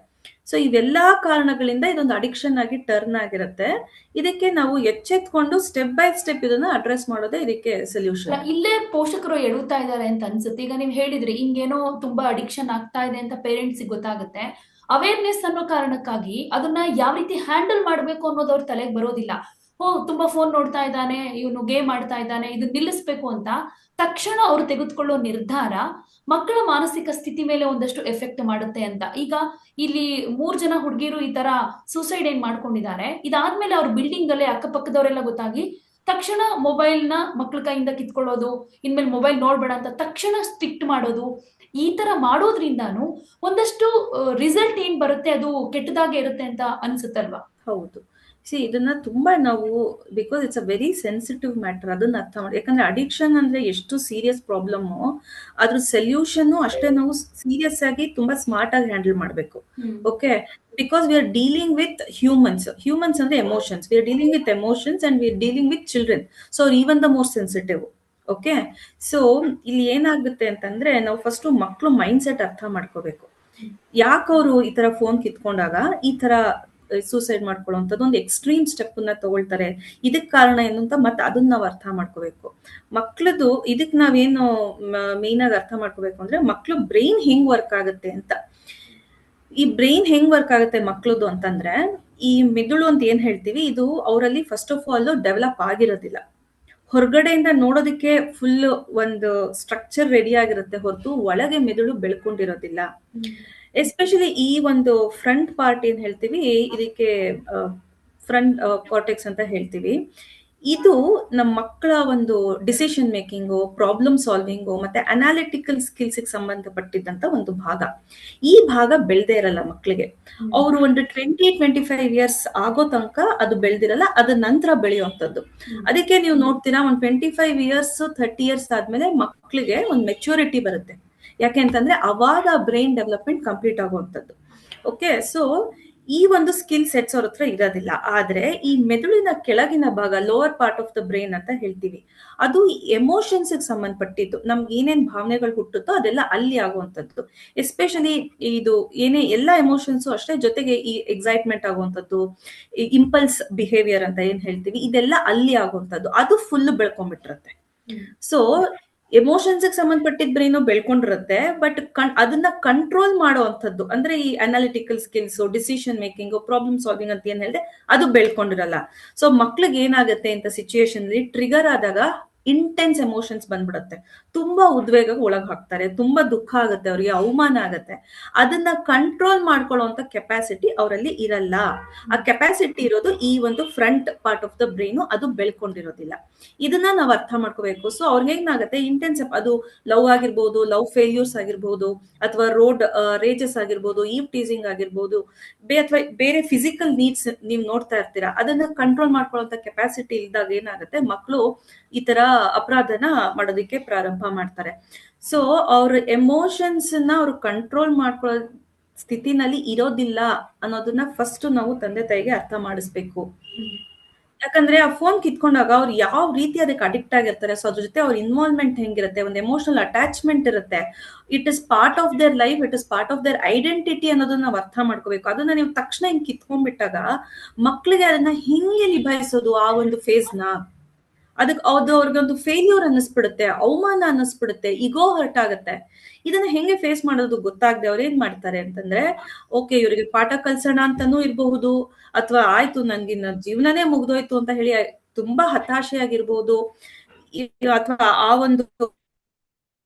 B: ಸೊ ಇವೆಲ್ಲಾ ಕಾರಣಗಳಿಂದ ಇದೊಂದು ಅಡಿಕ್ಷನ್ ಆಗಿ ಟರ್ನ್ ಆಗಿರುತ್ತೆ. ಇದಕ್ಕೆ ನಾವು ಎಚ್ಚೆತ್ಕೊಂಡು ಸ್ಟೆಪ್ ಬೈ ಸ್ಟೆಪ್ ಇದನ್ನ ಅಡ್ರೆಸ್ ಮಾಡೋದೇ ಇದಕ್ಕೆ ಸೊಲ್ಯೂಷನ್.
A: ಇಲ್ಲೇ ಪೋಷಕರು ಎಡುತ್ತಾ ಇದ್ದಾರೆ ಅಂತ ಅನ್ಸುತ್ತೆ. ಈಗ ನೀವು ಹೇಳಿದ್ರಿ, ಹಿಂಗೇನೋ ತುಂಬಾ ಅಡಿಕ್ಷನ್ ಆಗ್ತಾ ಇದೆ ಅಂತ ಪೇರೆಂಟ್ಸ್ ಗೊತ್ತಾಗುತ್ತೆ. ಅವೇರ್ನೆಸ್ ಅನ್ನೋ ಕಾರಣಕ್ಕಾಗಿ ಅದನ್ನ ಯಾವ ರೀತಿ ಹ್ಯಾಂಡಲ್ ಮಾಡ್ಬೇಕು ಅನ್ನೋದು ಅವ್ರ ತಲೆಗೆ ಬರೋದಿಲ್ಲ. ತುಂಬಾ ಫೋನ್ ನೋಡ್ತಾ ಇದ್ದಾನೆ, ಇವನು ಗೇಮ್ ಆಡ್ತಾ ಇದ್ದಾನೆ, ಇದನ್ನ ನಿಲ್ಲಿಸ್ಬೇಕು ಅಂತ ತಕ್ಷಣ ಅವ್ರು ತೆಗೆದುಕೊಳ್ಳೋ ನಿರ್ಧಾರ ಮಕ್ಕಳ ಮಾನಸಿಕ ಸ್ಥಿತಿ ಮೇಲೆ ಒಂದಷ್ಟು ಎಫೆಕ್ಟ್ ಮಾಡುತ್ತೆ ಅಂತ. ಈಗ ಇಲ್ಲಿ 3 ಜನ ಹುಡುಗಿರು ಈ ತರ ಸೂಸೈಡ್ ಏನ್ ಮಾಡ್ಕೊಂಡಿದ್ದಾರೆ, ಇದಾದ್ಮೇಲೆ ಅವ್ರ ಬಿಲ್ಡಿಂಗ್ ಅಲ್ಲೇ ಅಕ್ಕಪಕ್ಕದವರೆಲ್ಲ ಗೊತ್ತಾಗಿ ತಕ್ಷಣ ಮೊಬೈಲ್ ನ ಮಕ್ಳ ಕೈಯಿಂದ ಕಿತ್ಕೊಳ್ಳೋದು, ಇನ್ಮೇಲೆ ಮೊಬೈಲ್ ನೋಡ್ಬೇಡ ಅಂತ ತಕ್ಷಣ ಸ್ಟ್ರಿಕ್ಟ್ ಮಾಡೋದು, ಈ ತರ ಮಾಡೋದ್ರಿಂದಾನು ಒಂದಷ್ಟು ರಿಸಲ್ಟ್ ಏನ್ ಬರುತ್ತೆ ಅದು ಕೆಟ್ಟದಾಗೆ ಇರುತ್ತೆ ಅಂತ ಅನ್ಸುತ್ತಲ್ವಾ?
B: ಹೌದು. ಇದನ್ನ ತುಂಬಾ ನಾವು, because it's a very sensitive matter, ಅದನ್ನ ಅರ್ಥ ಮಾಡಿ. ಯಾಕಂದ್ರೆ ಅಡಿಕ್ಷನ್ ಅಂದ್ರೆ ಎಷ್ಟು ಸೀರಿಯಸ್ ಪ್ರಾಬ್ಲಮ್, ಅದ್ರ ಸೊಲ್ಯೂಷನ್ ಅಷ್ಟೇ ನಾವು ಸೀರಿಯಸ್ ಆಗಿ ತುಂಬಾ ಸ್ಮಾರ್ಟ್ ಆಗಿ ಹ್ಯಾಂಡಲ್ ಮಾಡ್ಬೇಕು. Okay, because we are dealing with humans ಅಂದ್ರೆ emotions, we are dealing with emotions and we are dealing with children. So even the more sensitive. Okay, so ಇಲ್ಲಿ ಏನಾಗುತ್ತೆ ಅಂತಂದ್ರೆ, ನಾವು ಫಸ್ಟ್ ಮಕ್ಳು ಮೈಂಡ್ ಸೆಟ್ ಅರ್ಥ ಮಾಡ್ಕೋಬೇಕು. ಯಾಕವ್ರು ಈ ತರ ಫೋನ್ ಕಿತ್ಕೊಂಡಾಗ ಈ ತರ ಸೂಸೈಡ್ ಮಾಡ್ಕೊಳ್ಳುವಂಥದ್ದು ಒಂದು ಎಕ್ಸ್ಟ್ರೀಮ್ ಸ್ಟೆಪ್ ನ ತಗೊಳ್ತಾರೆ. ಇದಕ್ ಕಾರಣ ಏನು ಅಂತ ಮತ್ತೆ ಅದನ್ನ ನಾವು ಅರ್ಥ ಮಾಡ್ಕೋಬೇಕು. ಮಕ್ಳದು ಇದಕ್ ನಾವೇನು ಮೇನ್ ಆಗಿ ಅರ್ಥ ಮಾಡ್ಕೋಬೇಕು ಅಂದ್ರೆ ಮಕ್ಳು ಬ್ರೈನ್ ಹೆಂಗ್ ವರ್ಕ್ ಆಗುತ್ತೆ ಅಂತ. ಈ ಬ್ರೈನ್ ಹೆಂಗ್ ವರ್ಕ್ ಆಗುತ್ತೆ ಮಕ್ಳದು ಅಂತಂದ್ರೆ, ಈ ಮೆದುಳು ಅಂತ ಏನ್ ಹೇಳ್ತೀವಿ, ಇದು ಅವರಲ್ಲಿ ಫಸ್ಟ್ ಆಫ್ ಆಲ್ ಡೆವಲಪ್ ಆಗಿರೋದಿಲ್ಲ. ಹೊರಗಡೆಯಿಂದ ನೋಡೋದಕ್ಕೆ ಫುಲ್ ಒಂದು ಸ್ಟ್ರಕ್ಚರ್ ರೆಡಿ ಆಗಿರುತ್ತೆ ಹೊರತು ಒಳಗೆ ಮೆದುಳು ಬೆಳ್ಕೊಂಡಿರೋದಿಲ್ಲ. ಎಸ್ಪೆಷಲಿ ಈ ಒಂದು ಫ್ರಂಟ್ ಪಾರ್ಟ್ ಏನ್ ಹೇಳ್ತೀವಿ, ಇದಕ್ಕೆ ಫ್ರಂಟ್ ಕಾರ್ಟೆಕ್ಸ್ ಅಂತ ಹೇಳ್ತೀವಿ. ಇದು ನಮ್ಮ ಮಕ್ಕಳ ಒಂದು ಡಿಸಿಷನ್ ಮೇಕಿಂಗು, ಪ್ರಾಬ್ಲಮ್ ಸಾಲ್ವಿಂಗು ಮತ್ತೆ ಅನಾಲಿಟಿಕಲ್ ಸ್ಕಿಲ್ಸ್ ಸಂಬಂಧಪಟ್ಟಿದ್ದಂತ ಒಂದು ಭಾಗ. ಈ ಭಾಗ ಬೆಳ್ದೇ ಇರಲ್ಲ ಮಕ್ಕಳಿಗೆ. ಅವರು ಒಂದು 20-25 ಇಯರ್ಸ್ ಆಗೋ ತನಕ ಅದು ಬೆಳ್ದಿರಲ್ಲ, ಅದ ನಂತರ ಬೆಳೆಯುವಂಥದ್ದು. ಅದಕ್ಕೆ ನೀವು ನೋಡ್ತೀರಾ, ಒಂದು 25 ಇಯರ್ಸ್ 30 ಇಯರ್ಸ್ ಆದ್ಮೇಲೆ ಮಕ್ಕಳಿಗೆ ಒಂದು ಮೆಚೂರಿಟಿ ಬರುತ್ತೆ. ಯಾಕೆ ಅಂತಂದ್ರೆ ಅವಾಗ ಬ್ರೈನ್ ಡೆವಲಪ್ಮೆಂಟ್ ಕಂಪ್ಲೀಟ್ ಆಗುವಂಥದ್ದು. ಓಕೆ, ಸೊ ಈ ಒಂದು ಸ್ಕಿಲ್ ಸೆಟ್ಸ್ ಅವ್ರ ಹತ್ರ ಇರೋದಿಲ್ಲ. ಆದ್ರೆ ಈ ಮೆದುಳಿನ ಕೆಳಗಿನ ಭಾಗ, lower part of the brain ಅಂತ ಹೇಳ್ತೀವಿ, ಅದು ಎಮೋಷನ್ಸ್ ಸಂಬಂಧಪಟ್ಟಿದ್ದು. ನಮ್ಗೆ ಏನೇನ್ ಭಾವನೆಗಳು ಹುಟ್ಟುತ್ತೋ ಅದೆಲ್ಲ ಅಲ್ಲಿ ಆಗುವಂಥದ್ದು. ಎಸ್ಪೆಷಲಿ ಇದು ಏನೇ ಎಲ್ಲ ಎಮೋಷನ್ಸು ಅಷ್ಟೇ, ಜೊತೆಗೆ ಈ ಎಕ್ಸೈಟ್ಮೆಂಟ್ ಆಗುವಂಥದ್ದು, ಇಂಪಲ್ಸ್ ಬಿಹೇವಿಯರ್ ಅಂತ ಏನ್ ಹೇಳ್ತೀವಿ, ಇದೆಲ್ಲ ಅಲ್ಲಿ ಆಗುವಂಥದ್ದು. ಅದು ಫುಲ್ ಬೆಳ್ಕೊಂಡ್ಬಿಟ್ಟಿರುತ್ತೆ. ಸೊ ಎಮೋಷನ್ಸ್ ಸಂಬಂಧಪಟ್ಟಿದ್ ಬ್ರೈನು ಬೆಳ್ಕೊಂಡಿರುತ್ತೆ, ಬಟ್ ಅದನ್ನ ಕಂಟ್ರೋಲ್ ಮಾಡುವಂಥದ್ದು ಅಂದ್ರೆ ಈ analytical skills, decision making, problem solving ಅಂತ ಏನ್ ಹೇಳಿದೆ, ಅದು ಬೆಳ್ಕೊಂಡಿರಲ್ಲ. ಸೊ ಮಕ್ಳಿಗೆ ಏನಾಗುತ್ತೆ ಅಂತ ಸಿಚುಯೇಷನ್ ಟ್ರಿಗರ್ ಆದಾಗ ಇಂಟೆನ್ಸ್ ಎಮೋಷನ್ಸ್ ಬಂದ್ಬಿಡುತ್ತೆ. ತುಂಬಾ ಉದ್ವೇಗ ಒಳಗ್ ಹಾಕ್ತಾರೆ, ತುಂಬಾ ದುಃಖ ಆಗುತ್ತೆ, ಅವ್ರಿಗೆ ಅವಮಾನ ಆಗತ್ತೆ. ಅದನ್ನ ಕಂಟ್ರೋಲ್ ಮಾಡ್ಕೊಳ್ಳುವಂತ ಕೆಪಾಸಿಟಿ ಅವರಲ್ಲಿ ಇರಲ್ಲ. ಆ ಕೆಪಾಸಿಟಿ ಇರೋದು ಈ ಒಂದು front part of the brain, ಅದು ಬೆಳ್ಕೊಂಡಿರೋದಿಲ್ಲ. ಇದನ್ನ ನಾವು ಅರ್ಥ ಮಾಡ್ಕೋಬೇಕು. ಸೊ ಅವ್ರಿಗೆ ಏನಾಗುತ್ತೆ, ಇಂಟೆನ್ಸ್, ಅದು ಲವ್ ಆಗಿರ್ಬೋದು, ಲವ್ ಫೇಲ್ಯೂರ್ಸ್ ಆಗಿರ್ಬೋದು, ಅಥವಾ ರೋಡ್ ರೇಜಸ್ ಆಗಿರ್ಬೋದು, ಈವ್ ಟೀಸಿಂಗ್ ಆಗಿರ್ಬೋದು, ಅಥವಾ ಬೇರೆ ಫಿಸಿಕಲ್ ನೀಡ್ಸ್ ನೀವು ನೋಡ್ತಾ ಇರ್ತೀರಾ, ಅದನ್ನ ಕಂಟ್ರೋಲ್ ಮಾಡ್ಕೊಳ್ಳುವಂತ ಕೆಪಾಸಿಟಿ ಇಲ್ದಾಗ ಏನಾಗುತ್ತೆ, ಮಕ್ಕಳು ಈ ತರ ಅಪರಾಧನ ಮಾಡೋದಕ್ಕೆ ಪ್ರಾರಂಭ ಮಾಡ್ತಾರೆ. ಸೊ ಅವ್ರ ಎಮೋಷನ್ಸ್ ನ ಅವ್ರು ಕಂಟ್ರೋಲ್ ಮಾಡ್ಕೊಳ್ಳೋ ಸ್ಥಿತಿನಲ್ಲಿ ಇರೋದಿಲ್ಲ ಅನ್ನೋದನ್ನ ಫಸ್ಟ್ ನಾವು ತಂದೆ ತಾಯಿಗೆ ಅರ್ಥ ಮಾಡಿಸ್ಬೇಕು. ಯಾಕಂದ್ರೆ ಆ ಫೋನ್ ಕಿತ್ಕೊಂಡಾಗ ಅವ್ರು ಯಾವ ರೀತಿ ಅದಕ್ಕೆ ಅಡಿಕ್ಟ್ ಆಗಿರ್ತಾರೆ, ಸೊ ಅದ್ರ ಜೊತೆ ಅವ್ರ ಇನ್ವಾಲ್ವ್ಮೆಂಟ್ ಹೆಂಗಿರುತ್ತೆ, ಒಂದು ಎಮೋಷನಲ್ ಅಟ್ಯಾಚ್ಮೆಂಟ್ ಇರುತ್ತೆ. It is part of their life, it is part of their identity ಅನ್ನೋದನ್ನ ನಾವು ಅರ್ಥ ಮಾಡ್ಕೋಬೇಕು. ಅದನ್ನ ನೀವು ತಕ್ಷಣ ಹಿಂಗ್ ಕಿತ್ಕೊಂಡ್ಬಿಟ್ಟಾಗ ಮಕ್ಳಿಗೆ ಅದನ್ನ ಹೆಂಗೆ ನಿಭಾಯಿಸೋದು, ಆ ಒಂದು ಫೇಸ್ ನ, ಅದಕ್ಕೆ ಅದು ಅವ್ರಿಗೊಂದು ಫೇಲ್ಯೂರ್ ಅನ್ನಿಸ್ಬಿಡುತ್ತೆ, ಅವಮಾನ ಅನ್ನಿಸ್ಬಿಡುತ್ತೆ, ಇಗೋ ಹರ್ಟ್ ಆಗುತ್ತೆ. ಇದನ್ನ ಹೆಂಗೆ ಫೇಸ್ ಮಾಡೋದು ಗೊತ್ತಾಗದೆ ಅವ್ರು ಏನ್ ಮಾಡ್ತಾರೆ ಅಂತಂದ್ರೆ, ಓಕೆ ಇವರಿಗೆ ಪಾಠ ಕಲ್ಸೋಣ ಅಂತಾನೂ ಇರಬಹುದು, ಅಥವಾ ಆಯ್ತು ನನ್ಗಿನ್ನ ಜೀವನನೇ ಮುಗ್ದೋಯ್ತು ಅಂತ ಹೇಳಿ ತುಂಬಾ ಹತಾಶೆಯಾಗಿರ್ಬೋದು, ಅಥವಾ ಆ ಒಂದು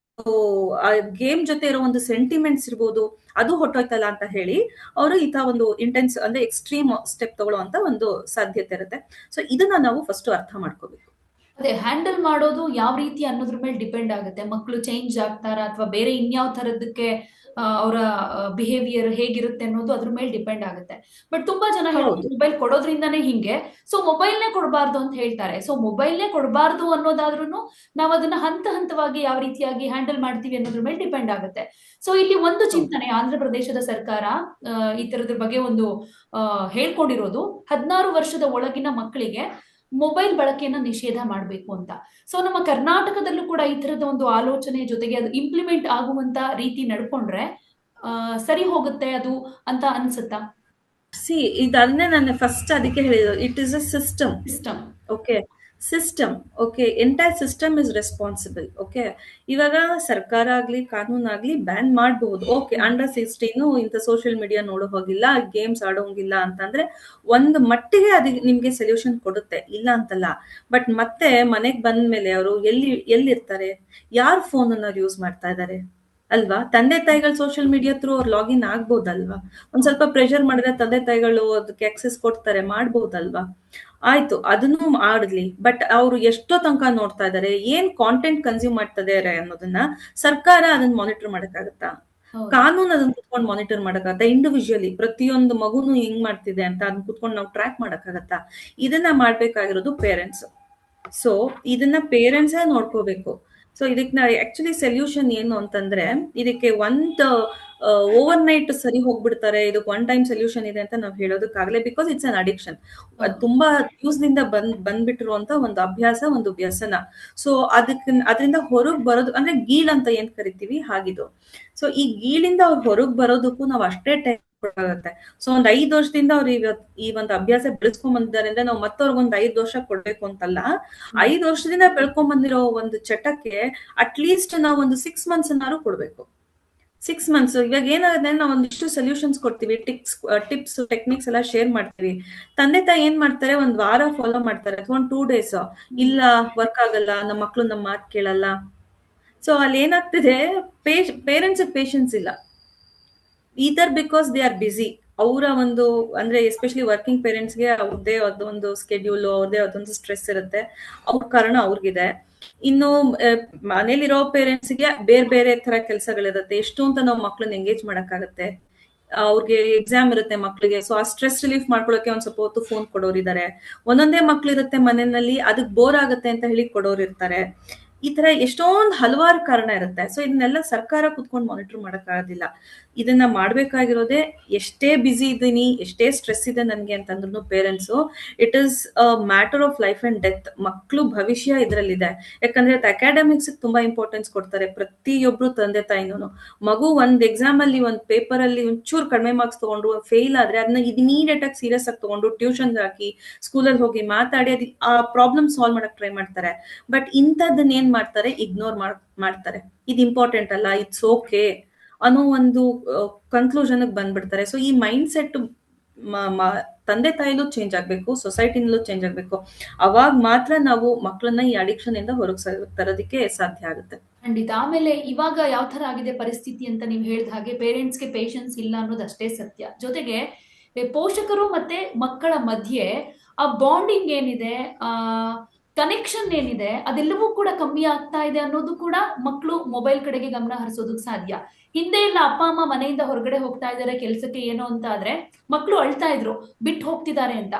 B: ಗೇಮ್ ಜೊತೆ ಇರೋ ಒಂದು ಸೆಂಟಿಮೆಂಟ್ಸ್ ಇರ್ಬೋದು, ಅದು ಹೊಟ್ಟೋಯ್ತಲ್ಲ ಅಂತ ಹೇಳಿ ಅವರು ಈ ಒಂದು ಇಂಟೆನ್ಸ್ ಅಂದ್ರೆ ಎಕ್ಸ್ಟ್ರೀಮ್ ಸ್ಟೆಪ್ ತಗೊಳ್ಳುವಂತ ಒಂದು ಸಾಧ್ಯತೆ ಇರುತ್ತೆ. ಸೊ ಇದನ್ನ ನಾವು ಫಸ್ಟ್ ಅರ್ಥ ಮಾಡ್ಕೋಬೇಕು.
A: ಅದೇ ಹ್ಯಾಂಡಲ್ ಮಾಡೋದು ಯಾವ ರೀತಿ ಅನ್ನೋದ್ರ ಮೇಲೆ ಡಿಪೆಂಡ್ ಆಗುತ್ತೆ. ಮಕ್ಕಳು ಚೇಂಜ್ ಆಗ್ತಾರಾ ಅಥವಾ ಬೇರೆ ಇನ್ಯಾವ ತರದಕ್ಕೆ ಅವರ ಬಿಹೇವಿಯರ್ ಹೇಗಿರುತ್ತೆ ಅನ್ನೋದು ಅದ್ರ ಮೇಲೆ ಡಿಪೆಂಡ್ ಆಗುತ್ತೆ. ಬಟ್ ತುಂಬಾ ಜನ ಹೇಳೋದು ಮೊಬೈಲ್ ಕೊಡೋದ್ರಿಂದಾನೇ ಹಿಂಗೆ, ಸೊ ಮೊಬೈಲ್ನೇ ಕೊಡಬಾರ್ದು ಅಂತ ಹೇಳ್ತಾರೆ. ಸೊ ಮೊಬೈಲ್ನೇ ಕೊಡಬಾರ್ದು ಅನ್ನೋದಾದ್ರೂ ನಾವು ಅದನ್ನ ಹಂತ ಹಂತವಾಗಿ ಯಾವ ರೀತಿಯಾಗಿ ಹ್ಯಾಂಡಲ್ ಮಾಡ್ತೀವಿ ಅನ್ನೋದ್ರ ಮೇಲೆ ಡಿಪೆಂಡ್ ಆಗುತ್ತೆ. ಸೊ ಇಲ್ಲಿ ಒಂದು ಚಿಂತನೆ, ಆಂಧ್ರ ಪ್ರದೇಶದ ಸರ್ಕಾರ ಈ ತರದ್ರ ಬಗ್ಗೆ ಒಂದು ಹೇಳ್ಕೊಂಡಿರೋದು, 16 ವರ್ಷದ ಒಳಗಿನ ಮಕ್ಕಳಿಗೆ ಮೊಬೈಲ್ ಬಳಕೆಯನ್ನ ನಿಷೇಧ ಮಾಡಬೇಕು ಅಂತ. ಸೊ ನಮ್ಮ ಕರ್ನಾಟಕದಲ್ಲೂ ಕೂಡ ಈ ತರದ ಒಂದು ಆಲೋಚನೆ ಜೊತೆಗೆ ಅದು ಇಂಪ್ಲಿಮೆಂಟ್ ಆಗುವಂತ ರೀತಿ ನಡ್ಕೊಂಡ್ರೆ ಸರಿ ಹೋಗುತ್ತೆ ಅದು ಅಂತ ಅನ್ಸುತ್ತಾ?
B: ಇದನ್ನೇ ನಾನು ಫಸ್ಟ್ ಅದಕ್ಕೆ ಹೇಳಿದ್ರು, it is a system. Okay, system. Okay, entire system is responsible. Okay, ಇವಾಗ ಸರ್ಕಾರ ಆಗ್ಲಿ ಕಾನೂನಾಗ್ಲಿ ಬ್ಯಾನ್ ಮಾಡಬಹುದು. ಓಕೆ, ಅಂಡರ್ 16 ಇಂಥ ಸೋಷಿಯಲ್ ಮೀಡಿಯಾ ನೋಡೋ ಹೋಗಿಲ್ಲ, ಗೇಮ್ಸ್ ಆಡೋಂಗಿಲ್ಲ ಅಂತಂದ್ರೆ ಒಂದು ಮಟ್ಟಿಗೆ ಅದಕ್ಕೆ ನಿಮ್ಗೆ ಸೊಲ್ಯೂಷನ್ ಕೊಡುತ್ತೆ, ಇಲ್ಲ ಅಂತಲ್ಲ. ಬಟ್ ಮತ್ತೆ ಮನೆಗ್ ಬಂದ್ಮೇಲೆ ಅವರು ಎಲ್ಲಿರ್ತಾರೆ, ಯಾರ್ ಫೋನ್ ಅನ್ನ ಯೂಸ್ ಮಾಡ್ತಾ ಇದ್ದಾರೆ ಅಲ್ವಾ? ತಂದೆ ತಾಯಿಗಳು ಸೋಷಿಯಲ್ ಮೀಡಿಯಾ ಥ್ರೂ ಅವ್ರು ಲಾಗಿನ್ ಆಗ್ಬೋದಲ್ವಾ? ಒಂದ್ ಸ್ವಲ್ಪ ಪ್ರೆಷರ್ ಮಾಡಿದ್ರೆ ತಂದೆ ತಾಯಿಗಳು ಅದಕ್ಕೆ ಆಕ್ಸೆಸ್ ಕೊಡ್ತಾರೆ, ಮಾಡ್ಬೋದಲ್ವಾ? ಆಯ್ತು, ಅದನ್ನು ಆಡ್ಲಿ. ಬಟ್ ಅವ್ರು ಎಷ್ಟೋ ತನಕ ನೋಡ್ತಾ ಇದಾರೆ, ಏನ್ ಕಾಂಟೆಂಟ್ ಕನ್ಸ್ಯೂಮ್ ಮಾಡ್ತಾ ಇದಾರೆ ಅನ್ನೋದನ್ನ ಸರ್ಕಾರ ಅದನ್ನ ಮಾನಿಟರ್ ಮಾಡಕ್ಕಾಗತ್ತಾ? ಕಾನೂನು ಅದನ್ನ ಕುತ್ಕೊಂಡು ಮಾನಿಟರ್ ಮಾಡಕ್ಕಾಗತ್ತಾ? ಇಂಡಿವಿಜುವಲಿ ಪ್ರತಿಯೊಂದು ಮಗುನು ಹೆಂಗ್ ಮಾಡ್ತಿದೆ ಅಂತ ಅದನ್ನ ಕುತ್ಕೊಂಡು ನಾವು ಟ್ರ್ಯಾಕ್ ಮಾಡಕ್ಕಾಗತ್ತಾ? ಇದನ್ನ ಮಾಡ್ಬೇಕಾಗಿರೋದು ಪೇರೆಂಟ್ಸ್. ಸೊ ಇದನ್ನ ಪೇರೆಂಟ್ಸೇ ನೋಡ್ಕೋಬೇಕು. ಸೊ ಇದಕ್ಕೆ ಆಕ್ಚುಲಿ ಸೊಲ್ಯೂಷನ್ ಏನು ಅಂತಂದ್ರೆ, ಇದಕ್ಕೆ ಒಂದು ಓವರ್ ನೈಟ್ ಸರಿ ಹೋಗ್ಬಿಡ್ತಾರೆ, ಇದಕ್ಕೆ ಒನ್ ಟೈಮ್ ಸೊಲ್ಯೂಷನ್ ಇದೆ ಅಂತ ನಾವು ಹೇಳೋದಕ್ಕಾಗಲೇ, ಬಿಕಾಸ್ ಇಟ್ಸ್ ಅನ್ ಅಡಿಕ್ಷನ್. ತುಂಬಾ ಯೂಸ್ ದಿಂದ ಬಂದ್ಬಿಟ್ಟಿರುವಂತ ಒಂದು ಅಭ್ಯಾಸ, ಒಂದು ವ್ಯಸನ. ಸೊ ಅದರಿಂದ ಹೊರಗ್ ಬರೋದು ಅಂದ್ರೆ ಗೀಳ್ ಅಂತ ಏನ್ ಕರಿತೀವಿ ಹಾಗಿದು. ಸೊ ಈ ಗೀಳಿಂದ ಅವ್ರು ಹೊರಗ್ ಬರೋದಕ್ಕೂ ನಾವು ಅಷ್ಟೇ ಟೈಮ್ ಕೊಡಾಗುತ್ತೆ. ಸೊ ಒಂದ್ 5 ವರ್ಷದಿಂದ ಅವ್ರು ಈ ಒಂದು ಅಭ್ಯಾಸ ಬೆಳೆಸ್ಕೊಂಡ್ ಬಂದಿದ್ದಾರೆ ಅಂದ್ರೆ ನಾವು ಮತ್ತವ್ರಿಗೊಂದ್ 5 ವರ್ಷ ಕೊಡ್ಬೇಕು ಅಂತಲ್ಲ. 5 ವರ್ಷದಿಂದ ಬೆಳ್ಕೊಂಡ್ ಬಂದಿರೋ ಒಂದು ಚಟಕ್ಕೆ ಅಟ್ಲೀಸ್ಟ್ ನಾವು ಒಂದು 6 ಮಂತ್ಸ್ ಅನ್ನಾರು ಕೊಡ್ಬೇಕು. 6 ಮಂತ್ಸ್. ಇವಾಗ ಏನಾಗುತ್ತೆ, ನಾವು ಒಂದಿಷ್ಟು ಸೊಲ್ಯೂಷನ್ಸ್ ಕೊಡ್ತೀವಿ, ಟಿಪ್ಸ್ ಟೆಕ್ನಿಕ್ಸ್ ಎಲ್ಲ ಶೇರ್ ಮಾಡ್ತೀವಿ. ತಂದೆ ತಾಯಿ ಏನ್ ಮಾಡ್ತಾರೆ, ಒಂದ್ ವಾರ ಫಾಲೋ ಮಾಡ್ತಾರೆ ಅಥವಾ ಒಂದು 2 ಡೇಸ್, ಇಲ್ಲ ವರ್ಕ್ ಆಗಲ್ಲ, ನಮ್ಮ ಮಕ್ಳು ನಮ್ಮ ಮಾತು ಕೇಳಲ್ಲ. ಸೊ ಅಲ್ಲಿ ಏನಾಗ್ತಿದೆ, ಪೇರೆಂಟ್ಸ್ ಪೇಷನ್ಸ್ ಇಲ್ಲ. Either because they are busy. ಅವರ ಒಂದು ಅಂದ್ರೆ ಎಸ್ಪೆಷಲಿ ವರ್ಕಿಂಗ್ ಪೇರೆಂಟ್ಸ್ಗೆ ಅವ್ರದ್ದೇ ಅದೊಂದು ಸ್ಕೆಡ್ಯೂಲ್, ಅವ್ರದೇ ಅದೊಂದು ಸ್ಟ್ರೆಸ್ ಇರುತ್ತೆ. ಅವ್ರ ಕಾರಣ ಅವ್ರಿಗಿದೆ. ಇನ್ನು ಮನೇಲಿರೋ ಪೇರೆಂಟ್ಸ್ಗೆ ಬೇರೆ ಬೇರೆ ತರ ಕೆಲಸಗಳಿರುತ್ತೆ. ಎಷ್ಟು ಅಂತ ನಾವು ಮಕ್ಳನ್ನ ಎಂಗೇಜ್ ಮಾಡಕ್ಕಾಗತ್ತೆ. ಅವ್ರಿಗೆ ಎಕ್ಸಾಮ್ ಇರುತ್ತೆ ಮಕ್ಳಿಗೆ, ಸೊ ಆ ಸ್ಟ್ರೆಸ್ ರಿಲೀಫ್ ಮಾಡ್ಕೊಳಕ್ಕೆ ಒಂದ್ ಸ್ವಲ್ಪ ಹೊತ್ತು ಫೋನ್ ಕೊಡೋರಿದ್ದಾರೆ. ಒಂದೊಂದೇ ಮಕ್ಳು ಇರುತ್ತೆ ಮನೆಯಲ್ಲಿ, ಅದಕ್ಕೆ ಬೋರ್ ಆಗುತ್ತೆ ಅಂತ ಹೇಳಿ ಕೊಡೋರು ಇರ್ತಾರೆ. ಈ ತರ ಎಷ್ಟೊಂದು ಹಲವಾರು ಕಾರಣ ಇರುತ್ತೆ. ಸೊ ಇದನ್ನೆಲ್ಲ ಸರ್ಕಾರ ಕುತ್ಕೊಂಡು ಮಾನಿಟರ್ ಮಾಡಕ್ಕಾಗೋದಿಲ್ಲ. ಇದನ್ನ ಮಾಡ್ಬೇಕಾಗಿರೋದೇ, ಎಷ್ಟೇ ಬಿಸಿ ಇದ್ದೀನಿ, ಎಷ್ಟೇ ಸ್ಟ್ರೆಸ್ ಇದೆ ನನ್ಗೆ ಅಂತಂದ್ರು parents, it is a matter of life and death. ಮಕ್ಳು ಭವಿಷ್ಯ ಇದ್ರಲ್ಲಿದೆ. ಯಾಕಂದ್ರೆ ಅಕಾಡೆಮಿಕ್ಸ್ ತುಂಬಾ ಇಂಪಾರ್ಟೆನ್ಸ್ ಕೊಡ್ತಾರೆ ಪ್ರತಿಯೊಬ್ರು ತಂದೆ ತಾಯಿನೂ. ಮಗು ಒಂದ್ ಎಕ್ಸಾಮ್ ಅಲ್ಲಿ, ಒಂದ್ ಪೇಪರ್ ಅಲ್ಲಿ ಒಂಚೂರು ಕಡಿಮೆ ಮಾರ್ಕ್ಸ್ ತಗೊಂಡು ಫೇಲ್ ಆದ್ರೆ ಅದನ್ನ ಇಮಿಡಿಯೇಟ್ ಆಗಿ ಸೀರಿಯಸ್ ಆಗಿ ತಗೊಂಡು ಟ್ಯೂಷನ್ ಹಾಕಿ, ಸ್ಕೂಲಲ್ಲಿ ಹೋಗಿ ಮಾತಾಡಿ ಆ ಪ್ರಾಬ್ಲಮ್ ಸಾಲ್ವ್ ಮಾಡಕ್ ಟ್ರೈ ಮಾಡ್ತಾರೆ. ಬಟ್ ಇಂಥದ್ದನ್ನ ಏನ್ ಮಾಡ್ತಾರೆ, ಇಗ್ನೋರ್ ಮಾಡ್ತಾರೆ. ಇದು ಇಂಪಾರ್ಟೆಂಟ್ ಅಲ್ಲ, ಇಟ್ಸ್ ಓಕೆ ಅನ್ನೋ ಒಂದು ಕನ್ಕ್ಲೂಷನ್ ಬಂದ್ಬಿಡ್ತಾರೆ. ಸೊ ಈ ಮೈಂಡ್ ಸೆಟ್ ತಂದೆ ತಾಯಿಲೂ ಚೇಂಜ್ ಆಗ್ಬೇಕು, ಸೊಸೈಟಿನಲ್ಲೂ ಚೇಂಜ್ ಆಗ್ಬೇಕು. ಅವಾಗ ಮಾತ್ರ ನಾವು ಮಕ್ಕಳನ್ನ ಈ ಅಡಿಕ್ಷನ್ ಇಂದ ಹೊರಗೆ ತರೋದಕ್ಕೆ ಸಾಧ್ಯ ಆಗುತ್ತೆ.
A: ಖಂಡಿತ. ಆಮೇಲೆ ಇವಾಗ ಯಾವ ತರ ಆಗಿದೆ ಪರಿಸ್ಥಿತಿ ಅಂತ ನೀವು ಹೇಳಿದ ಹಾಗೆ, ಪೇರೆಂಟ್ಸ್ಗೆ ಪೇಷನ್ಸ್ ಇಲ್ಲ ಅನ್ನೋದು ಅಷ್ಟೇ ಸತ್ಯ. ಜೊತೆಗೆ ಪೋಷಕರು ಮತ್ತೆ ಮಕ್ಕಳ ಮಧ್ಯೆ ಆ ಬಾಂಡಿಂಗ್ ಏನಿದೆ, ಆ ಕನೆಕ್ಷನ್ ಏನಿದೆ, ಅದೆಲ್ಲವೂ ಕೂಡ ಕಮ್ಮಿ ಆಗ್ತಾ ಇದೆ ಅನ್ನೋದು ಕೂಡ ಮಕ್ಕಳು ಮೊಬೈಲ್ ಕಡೆಗೆ ಗಮನ ಹರಿಸೋದಕ್ಕೆ ಸಾಧ್ಯ. ಹಿಂದೆ ಎಲ್ಲ ಅಪ್ಪ ಅಮ್ಮ ಮನೆಯಿಂದ ಹೊರಗಡೆ ಹೋಗ್ತಾ ಇದಾರೆ ಕೆಲ್ಸಕ್ಕೆ ಏನೋ ಅಂತ ಆದ್ರೆ ಮಕ್ಕಳು ಅಳ್ತಾ ಇದ್ರು, ಬಿಟ್ಟು ಹೋಗ್ತಿದ್ದಾರೆ ಅಂತ.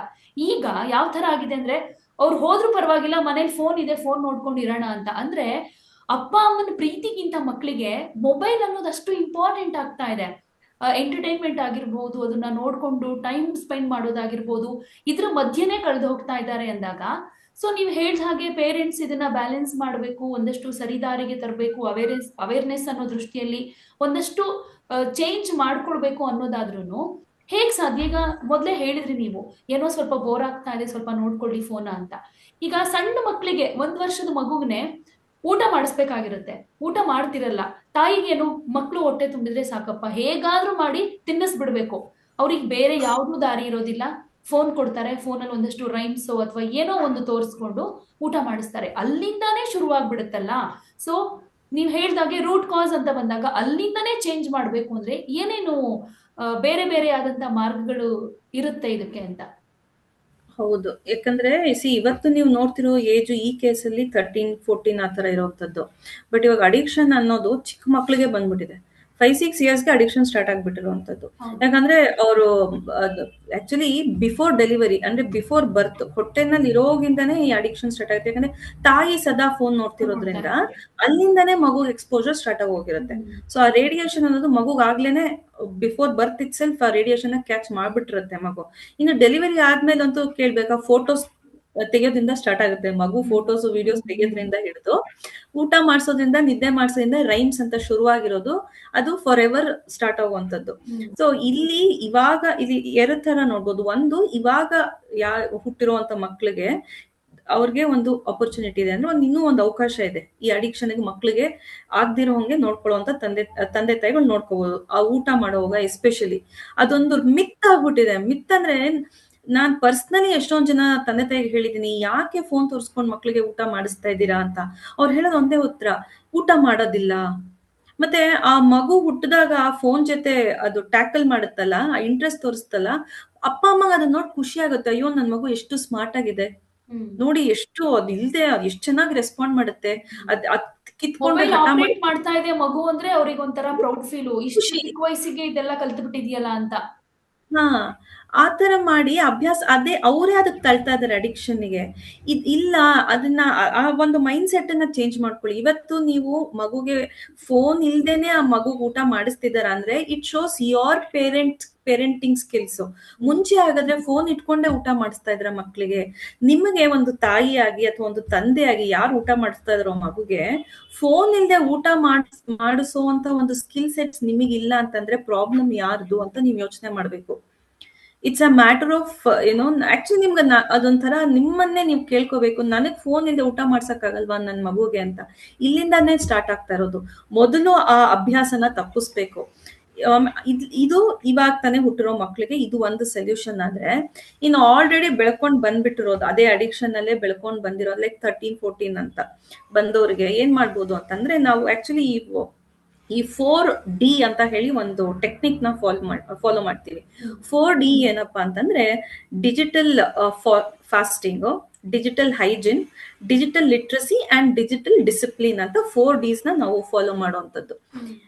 A: ಈಗ ಯಾವ ತರ ಆಗಿದೆ ಅಂದ್ರೆ, ಅವ್ರು ಹೋದ್ರು ಪರವಾಗಿಲ್ಲ, ಮನೇಲಿ ಫೋನ್ ಇದೆ, ಫೋನ್ ನೋಡ್ಕೊಂಡು ಇರೋಣ ಅಂತ. ಅಂದ್ರೆ ಅಪ್ಪ ಅಮ್ಮನ ಪ್ರೀತಿಗಿಂತ ಮಕ್ಕಳಿಗೆ ಮೊಬೈಲ್ ಅನ್ನೋದು ಅಷ್ಟು ಇಂಪಾರ್ಟೆಂಟ್ ಆಗ್ತಾ ಇದೆ. ಎಂಟರ್ಟೈನ್ಮೆಂಟ್ ಆಗಿರ್ಬೋದು, ಅದನ್ನ ನೋಡ್ಕೊಂಡು ಟೈಮ್ ಸ್ಪೆಂಡ್ ಮಾಡೋದಾಗಿರ್ಬೋದು, ಇದ್ರ ಮಧ್ಯೆನೇ ಕಳೆದು ಹೋಗ್ತಾ ಇದ್ದಾರೆ ಅಂದಾಗ, ಸೊ ನೀವು ಹೇಳಿದ ಹಾಗೆ ಪೇರೆಂಟ್ಸ್ ಇದನ್ನ ಬ್ಯಾಲೆನ್ಸ್ ಮಾಡಬೇಕು, ಒಂದಷ್ಟು ಸರಿದಾರಿಗೆ ತರಬೇಕು, ಅವೇರ್ನೆಸ್ ಅನ್ನೋ ದೃಷ್ಟಿಯಲ್ಲಿ ಒಂದಷ್ಟು ಚೇಂಜ್ ಮಾಡ್ಕೊಳ್ಬೇಕು ಅನ್ನೋದಾದ್ರೂ ಹೇಗ್ ಸಾಧ್ಯ? ಈಗ ಮೊದಲೇ ಹೇಳಿದ್ರಿ ನೀವು, ಏನೋ ಸ್ವಲ್ಪ ಬೋರ್ ಆಗ್ತಾ ಇದೆ, ಸ್ವಲ್ಪ ನೋಡ್ಕೊಳ್ಳಿ ಫೋನ ಅಂತ. ಈಗ ಸಣ್ಣ ಮಕ್ಕಳಿಗೆ, 1 ವರ್ಷದ ಮಗುವಿನೇ ಊಟ ಮಾಡಿಸ್ಬೇಕಾಗಿರುತ್ತೆ, ಊಟ ಮಾಡ್ತಿರಲ್ಲ. ತಾಯಿಗೇನು, ಮಕ್ಕಳು ಹೊಟ್ಟೆ ತುಂಬಿದ್ರೆ ಸಾಕಪ್ಪ, ಹೇಗಾದ್ರೂ ಮಾಡಿ ತಿನ್ನಿಸ್ಬಿಡ್ಬೇಕು. ಅವ್ರಿಗೆ ಬೇರೆ ಯಾವ್ದೂ ದಾರಿ ಇರೋದಿಲ್ಲ. ಫೋನ್ ಕೊಡ್ತಾರೆ, ಫೋನಲ್ಲಿ ಒಂದಷ್ಟು ರೈಮ್ಸೋ ಅಥವಾ ಏನೋ ಒಂದು ತೋರಿಸ್ಕೊಂಡು ಊಟ ಮಾಡಿಸ್ತಾರೆ. ಅಲ್ಲಿಂದಾನೇ ಶುರುವಾಗ್ಬಿಡುತ್ತಲ್ಲ. ಸೊ ನೀವು ಹೇಳ್ದಾಗೆ ರೂಟ್ ಕಾಸ್ ಅಂತ ಬಂದಾಗ ಅಲ್ಲಿಂದಾನೇ ಚೇಂಜ್ ಮಾಡ್ಬೇಕು ಅಂದ್ರೆ ಏನೇನು ಬೇರೆ ಬೇರೆ ಆದಂತ ಮಾರ್ಗಗಳು ಇರುತ್ತೆ ಇದಕ್ಕೆ ಅಂತ?
B: ಹೌದು. ಯಾಕಂದ್ರೆ ಇವತ್ತು ನೀವು ನೋಡ್ತಿರೋ ಏಜ್ ಈ ಕೇಸಲ್ಲಿ 13, 14 ಆ ತರ ಇರೋಂಥದ್ದು. ಬಟ್ ಇವಾಗ ಅಡಿಕ್ಷನ್ ಅನ್ನೋದು ಚಿಕ್ಕ ಮಕ್ಳಿಗೆ ಬಂದ್ಬಿಟ್ಟಿದೆ. 5-6 ಇಯರ್ಸ್ಗೆ ಅಡಿಕ್ಷನ್ ಸ್ಟಾರ್ಟ್ ಆಗ್ಬಿಟ್ಟಿರುವಂತದ್ದು. ಯಾಕಂದ್ರೆ ಅವರು ಆಕ್ಚುಲಿ ಬಿಫೋರ್ ಡೆಲಿವರಿ ಅಂದ್ರೆ ಬಿಫೋರ್ ಬರ್ತ್ ಹೊಟ್ಟೆನಲ್ಲಿ ಇರೋಗಿಂದಾನೇ ಈ ಅಡಿಕ್ಷನ್ ಸ್ಟಾರ್ಟ್ ಆಗುತ್ತೆ. ಯಾಕಂದ್ರೆ ತಾಯಿ ಸದಾ ಫೋನ್ ನೋಡ್ತಿರೋದ್ರಿಂದ ಅಲ್ಲಿಂದಾನೇ ಮಗು ಎಕ್ಸ್ಪೋಜರ್ ಸ್ಟಾರ್ಟ್ ಆಗಿ ಹೋಗಿರುತ್ತೆ. ಸೊ ಆ ರೇಡಿಯೇಷನ್ ಅನ್ನೋದು ಮಗುಗಾಗ್ಲೇನೆ ಬಿಫೋರ್ ಬರ್ತ್ ಇಟ್ ಸೆಲ್ಫ್ ಆ ರೇಡಿಯೇಷನ್ ಕ್ಯಾಚ್ ಮಾಡ್ಬಿಟ್ಟಿರುತ್ತೆ ಮಗು. ಇನ್ನು ಡೆಲಿವರಿ ಆದ್ಮೇಲೆ ಅಂತೂ ಕೇಳ್ಬೇಕಾ, ಫೋಟೋಸ್ ತೆಗೆಯೋದ್ರಿಂದ ಸ್ಟಾರ್ಟ್ ಆಗುತ್ತೆ. ಮಗು ಫೋಟೋಸ್ ವಿಡಿಯೋಸ್ ತೆಗೆಯೋದ್ರಿಂದ ಹಿಡಿದು ಊಟ ಮಾಡ್ಸೋದ್ರಿಂದ, ನಿದ್ದೆ ಮಾಡ್ಸೋದ್ರಿಂದ ರೈಮ್ಸ್ ಅಂತ ಶುರುವಾಗಿರೋದು ಅದು ಫಾರ್ ಎವರ್ ಸ್ಟಾರ್ಟ್ ಆಗುವಂತದ್ದು. ಸೊ ಇವಾಗ ಇಲ್ಲಿ 2 ತರ ನೋಡ್ಬೋದು. ಒಂದು, ಇವಾಗ ಹುಟ್ಟಿರುವಂತ ಮಕ್ಳಿಗೆ ಅವ್ರಿಗೆ ಒಂದು ಅಪರ್ಚುನಿಟಿ ಇದೆ, ಅಂದ್ರೆ ಇನ್ನೂ ಒಂದು ಅವಕಾಶ ಇದೆ ಈ ಅಡಿಕ್ಷನ್ ಮಕ್ಳಿಗೆ ಆಗ್ದಿರೋ ಹಂಗೆ ನೋಡ್ಕೊಳ್ಳುವಂತ ತಂದೆ ತಾಯಿಗಳು ನೋಡ್ಕೋಬಹುದು. ಆ ಊಟ ಮಾಡೋವಾಗ ಎಸ್ಪೆಷಲಿ ಅದೊಂದು ಮಿತ್ ಆಗ್ಬಿಟ್ಟಿದೆ. ಮಿತ್ ಅಂದ್ರೆ, ನಾನ್ ಪರ್ಸನಲಿ ಎಷ್ಟೊಂದ್ ಜನ ತಂದೆ ತಾಯಿಗೆ ಹೇಳಿದೀನಿ, ಯಾಕೆ ಫೋನ್ ತೋರಿಸ್ಕೊಂಡ್ ಮಕ್ಳಿಗೆ ಊಟ ಮಾಡಿಸ್ತಾ ಇದ್ದೀರಾ ಅಂತ. ಅವ್ರು ಹೇಳೋದು ಒಂದೇ ಉತ್ತರ, ಊಟ ಮಾಡೋದಿಲ್ಲ. ಮತ್ತೆ ಆ ಮಗು ಹುಟ್ಟಿದಾಗ ಆ ಫೋನ್ ಜೊತೆ ಅದು ಟ್ಯಾಕಲ್ ಮಾಡುತ್ತಲ್ಲ, ಆ ಇಂಟ್ರೆಸ್ಟ್ ತೋರಿಸ್ತಲ್ಲ, ಅಪ್ಪ ಅಮ್ಮಗ ಅದನ್ನ ನೋಡಿ ಖುಷಿ ಆಗುತ್ತೆ. ಅಯ್ಯೋ ನನ್ ಮಗು ಎಷ್ಟು ಸ್ಮಾರ್ಟ್ ಆಗಿದೆ ನೋಡಿ, ಎಷ್ಟು ಅದಿಲ್ದೆ ಅದ್ ಎಷ್ಟು ಚೆನ್ನಾಗಿ ರೆಸ್ಪಾಂಡ್ ಮಾಡುತ್ತೆ, ಅದ್ ಕಿತ್ಕೊಂಡು
A: ಮಾಡ್ತಾ ಇದೆ ಮಗು ಅಂದ್ರೆ ಅವ್ರಿಗೆ ಒಂಥರ ಪ್ರೌಡ್ ಫೀಲು, ಇಷ್ಟು ಚಿಕ್ಕ ವಯಸ್ಸಿಗೆ ಇದೆಲ್ಲ ಕಲ್ತು ಬಿಟ್ಟಿದ್ಯಲ್ಲ ಅಂತ.
B: ಹಾ, ಆ ತರ ಮಾಡಿ ಅಭ್ಯಾಸ ಅದೇ ಅವರೇ ಅದಕ್ಕೆ ತಳ್ತಾ ಇದಾರೆ ಅಡಿಕ್ಷನ್ಗೆ. ಇಲ್ಲ, ಅದನ್ನ ಆ ಒಂದು ಮೈಂಡ್ ಸೆಟ್ ಅನ್ನ ಚೇಂಜ್ ಮಾಡ್ಕೊಳ್ಳಿ. ಇವತ್ತು ನೀವು ಮಗುಗೆ ಫೋನ್ ಇಲ್ದೇನೆ ಆ ಮಗುಗ್ ಊಟ ಮಾಡಿಸ್ತಿದಾರ ಅಂದ್ರೆ it shows your parenting skills. ಮುಂಚೆ ಹಾಗಾದ್ರೆ ಫೋನ್ ಇಟ್ಕೊಂಡೇ ಊಟ ಮಾಡಿಸ್ತಾ ಇದ್ರ ಮಕ್ಳಿಗೆ. ನಿಮಗೆ ಒಂದು ತಾಯಿಯಾಗಿ ಅಥವಾ ಒಂದು ತಂದೆಯಾಗಿ ಯಾರು ಊಟ ಮಾಡಿಸ್ತಾ ಇದ್ರೋ ಮಗುಗೆ ಫೋನ್ ಇಲ್ದೆ ಊಟ ಮಾಡಿಸುವಂತ ಒಂದು ಸ್ಕಿಲ್ ಸೆಟ್ಸ್ ನಿಮಗಿಲ್ಲ ಅಂತಂದ್ರೆ ಪ್ರಾಬ್ಲಮ್ ಯಾರ್ದು ಅಂತ ನೀವ್ ಯೋಚನೆ ಮಾಡ್ಬೇಕು. ಇಟ್ಸ್ ಅ ಮ್ಯಾಟರ್ ಆಫ್ ಏನೋ ಆಕ್ಚುಲಿ ನಿಮ್ಗೆ ಅದೊಂಥರ ನಿಮ್ಮನ್ನೇ ನೀವು ಕೇಳ್ಕೋಬೇಕು, ನನಗ್ ಫೋನ್ ಇಂದ ಊಟ ಮಾಡ್ಸಕ್ ಆಗಲ್ವಾ ನನ್ ಮಗುಗೆ ಅಂತ. ಇಲ್ಲಿಂದಾನೇ ಸ್ಟಾರ್ಟ್ ಆಗ್ತಾ ಇರೋದು. ಮೊದಲು ಆ ಅಭ್ಯಾಸನ ತಪ್ಪಿಸ್ಬೇಕು. ಇದು ಇವಾಗ ತಾನೇ ಹುಟ್ಟಿರೋ ಮಕ್ಳಿಗೆ ಇದು ಒಂದು ಸೊಲ್ಯೂಷನ್ ಆದ್ರೆ, ಇನ್ನು ಆಲ್ರೆಡಿ ಬೆಳ್ಕೊಂಡ್ ಬಂದ್ಬಿಟ್ಟಿರೋದು ಅದೇ ಅಡಿಕ್ಷನ್ ಅಲ್ಲೇ ಬೆಳ್ಕೊಂಡ್ ಬಂದಿರೋದು ಲೈಕ್ 13-14 ಅಂತ ಬಂದವ್ರಿಗೆ ಏನ್ ಮಾಡ್ಬೋದು ಅಂತಂದ್ರೆ, ನಾವು ಆಕ್ಚುಲಿ ಈ 4D ಅಂತ ಹೇಳಿ ಒಂದು ಟೆಕ್ನಿಕ್ ನ ಫಾಲೋ ಮಾಡ್ತೀವಿ. 4D ಏನಪ್ಪಾ ಅಂತಂದ್ರೆ digital fasting, digital hygiene, digital literacy and digital discipline ಅಂತ 4Ds ನ ನಾವು ಫಾಲೋ ಮಾಡುವಂತದ್ದು.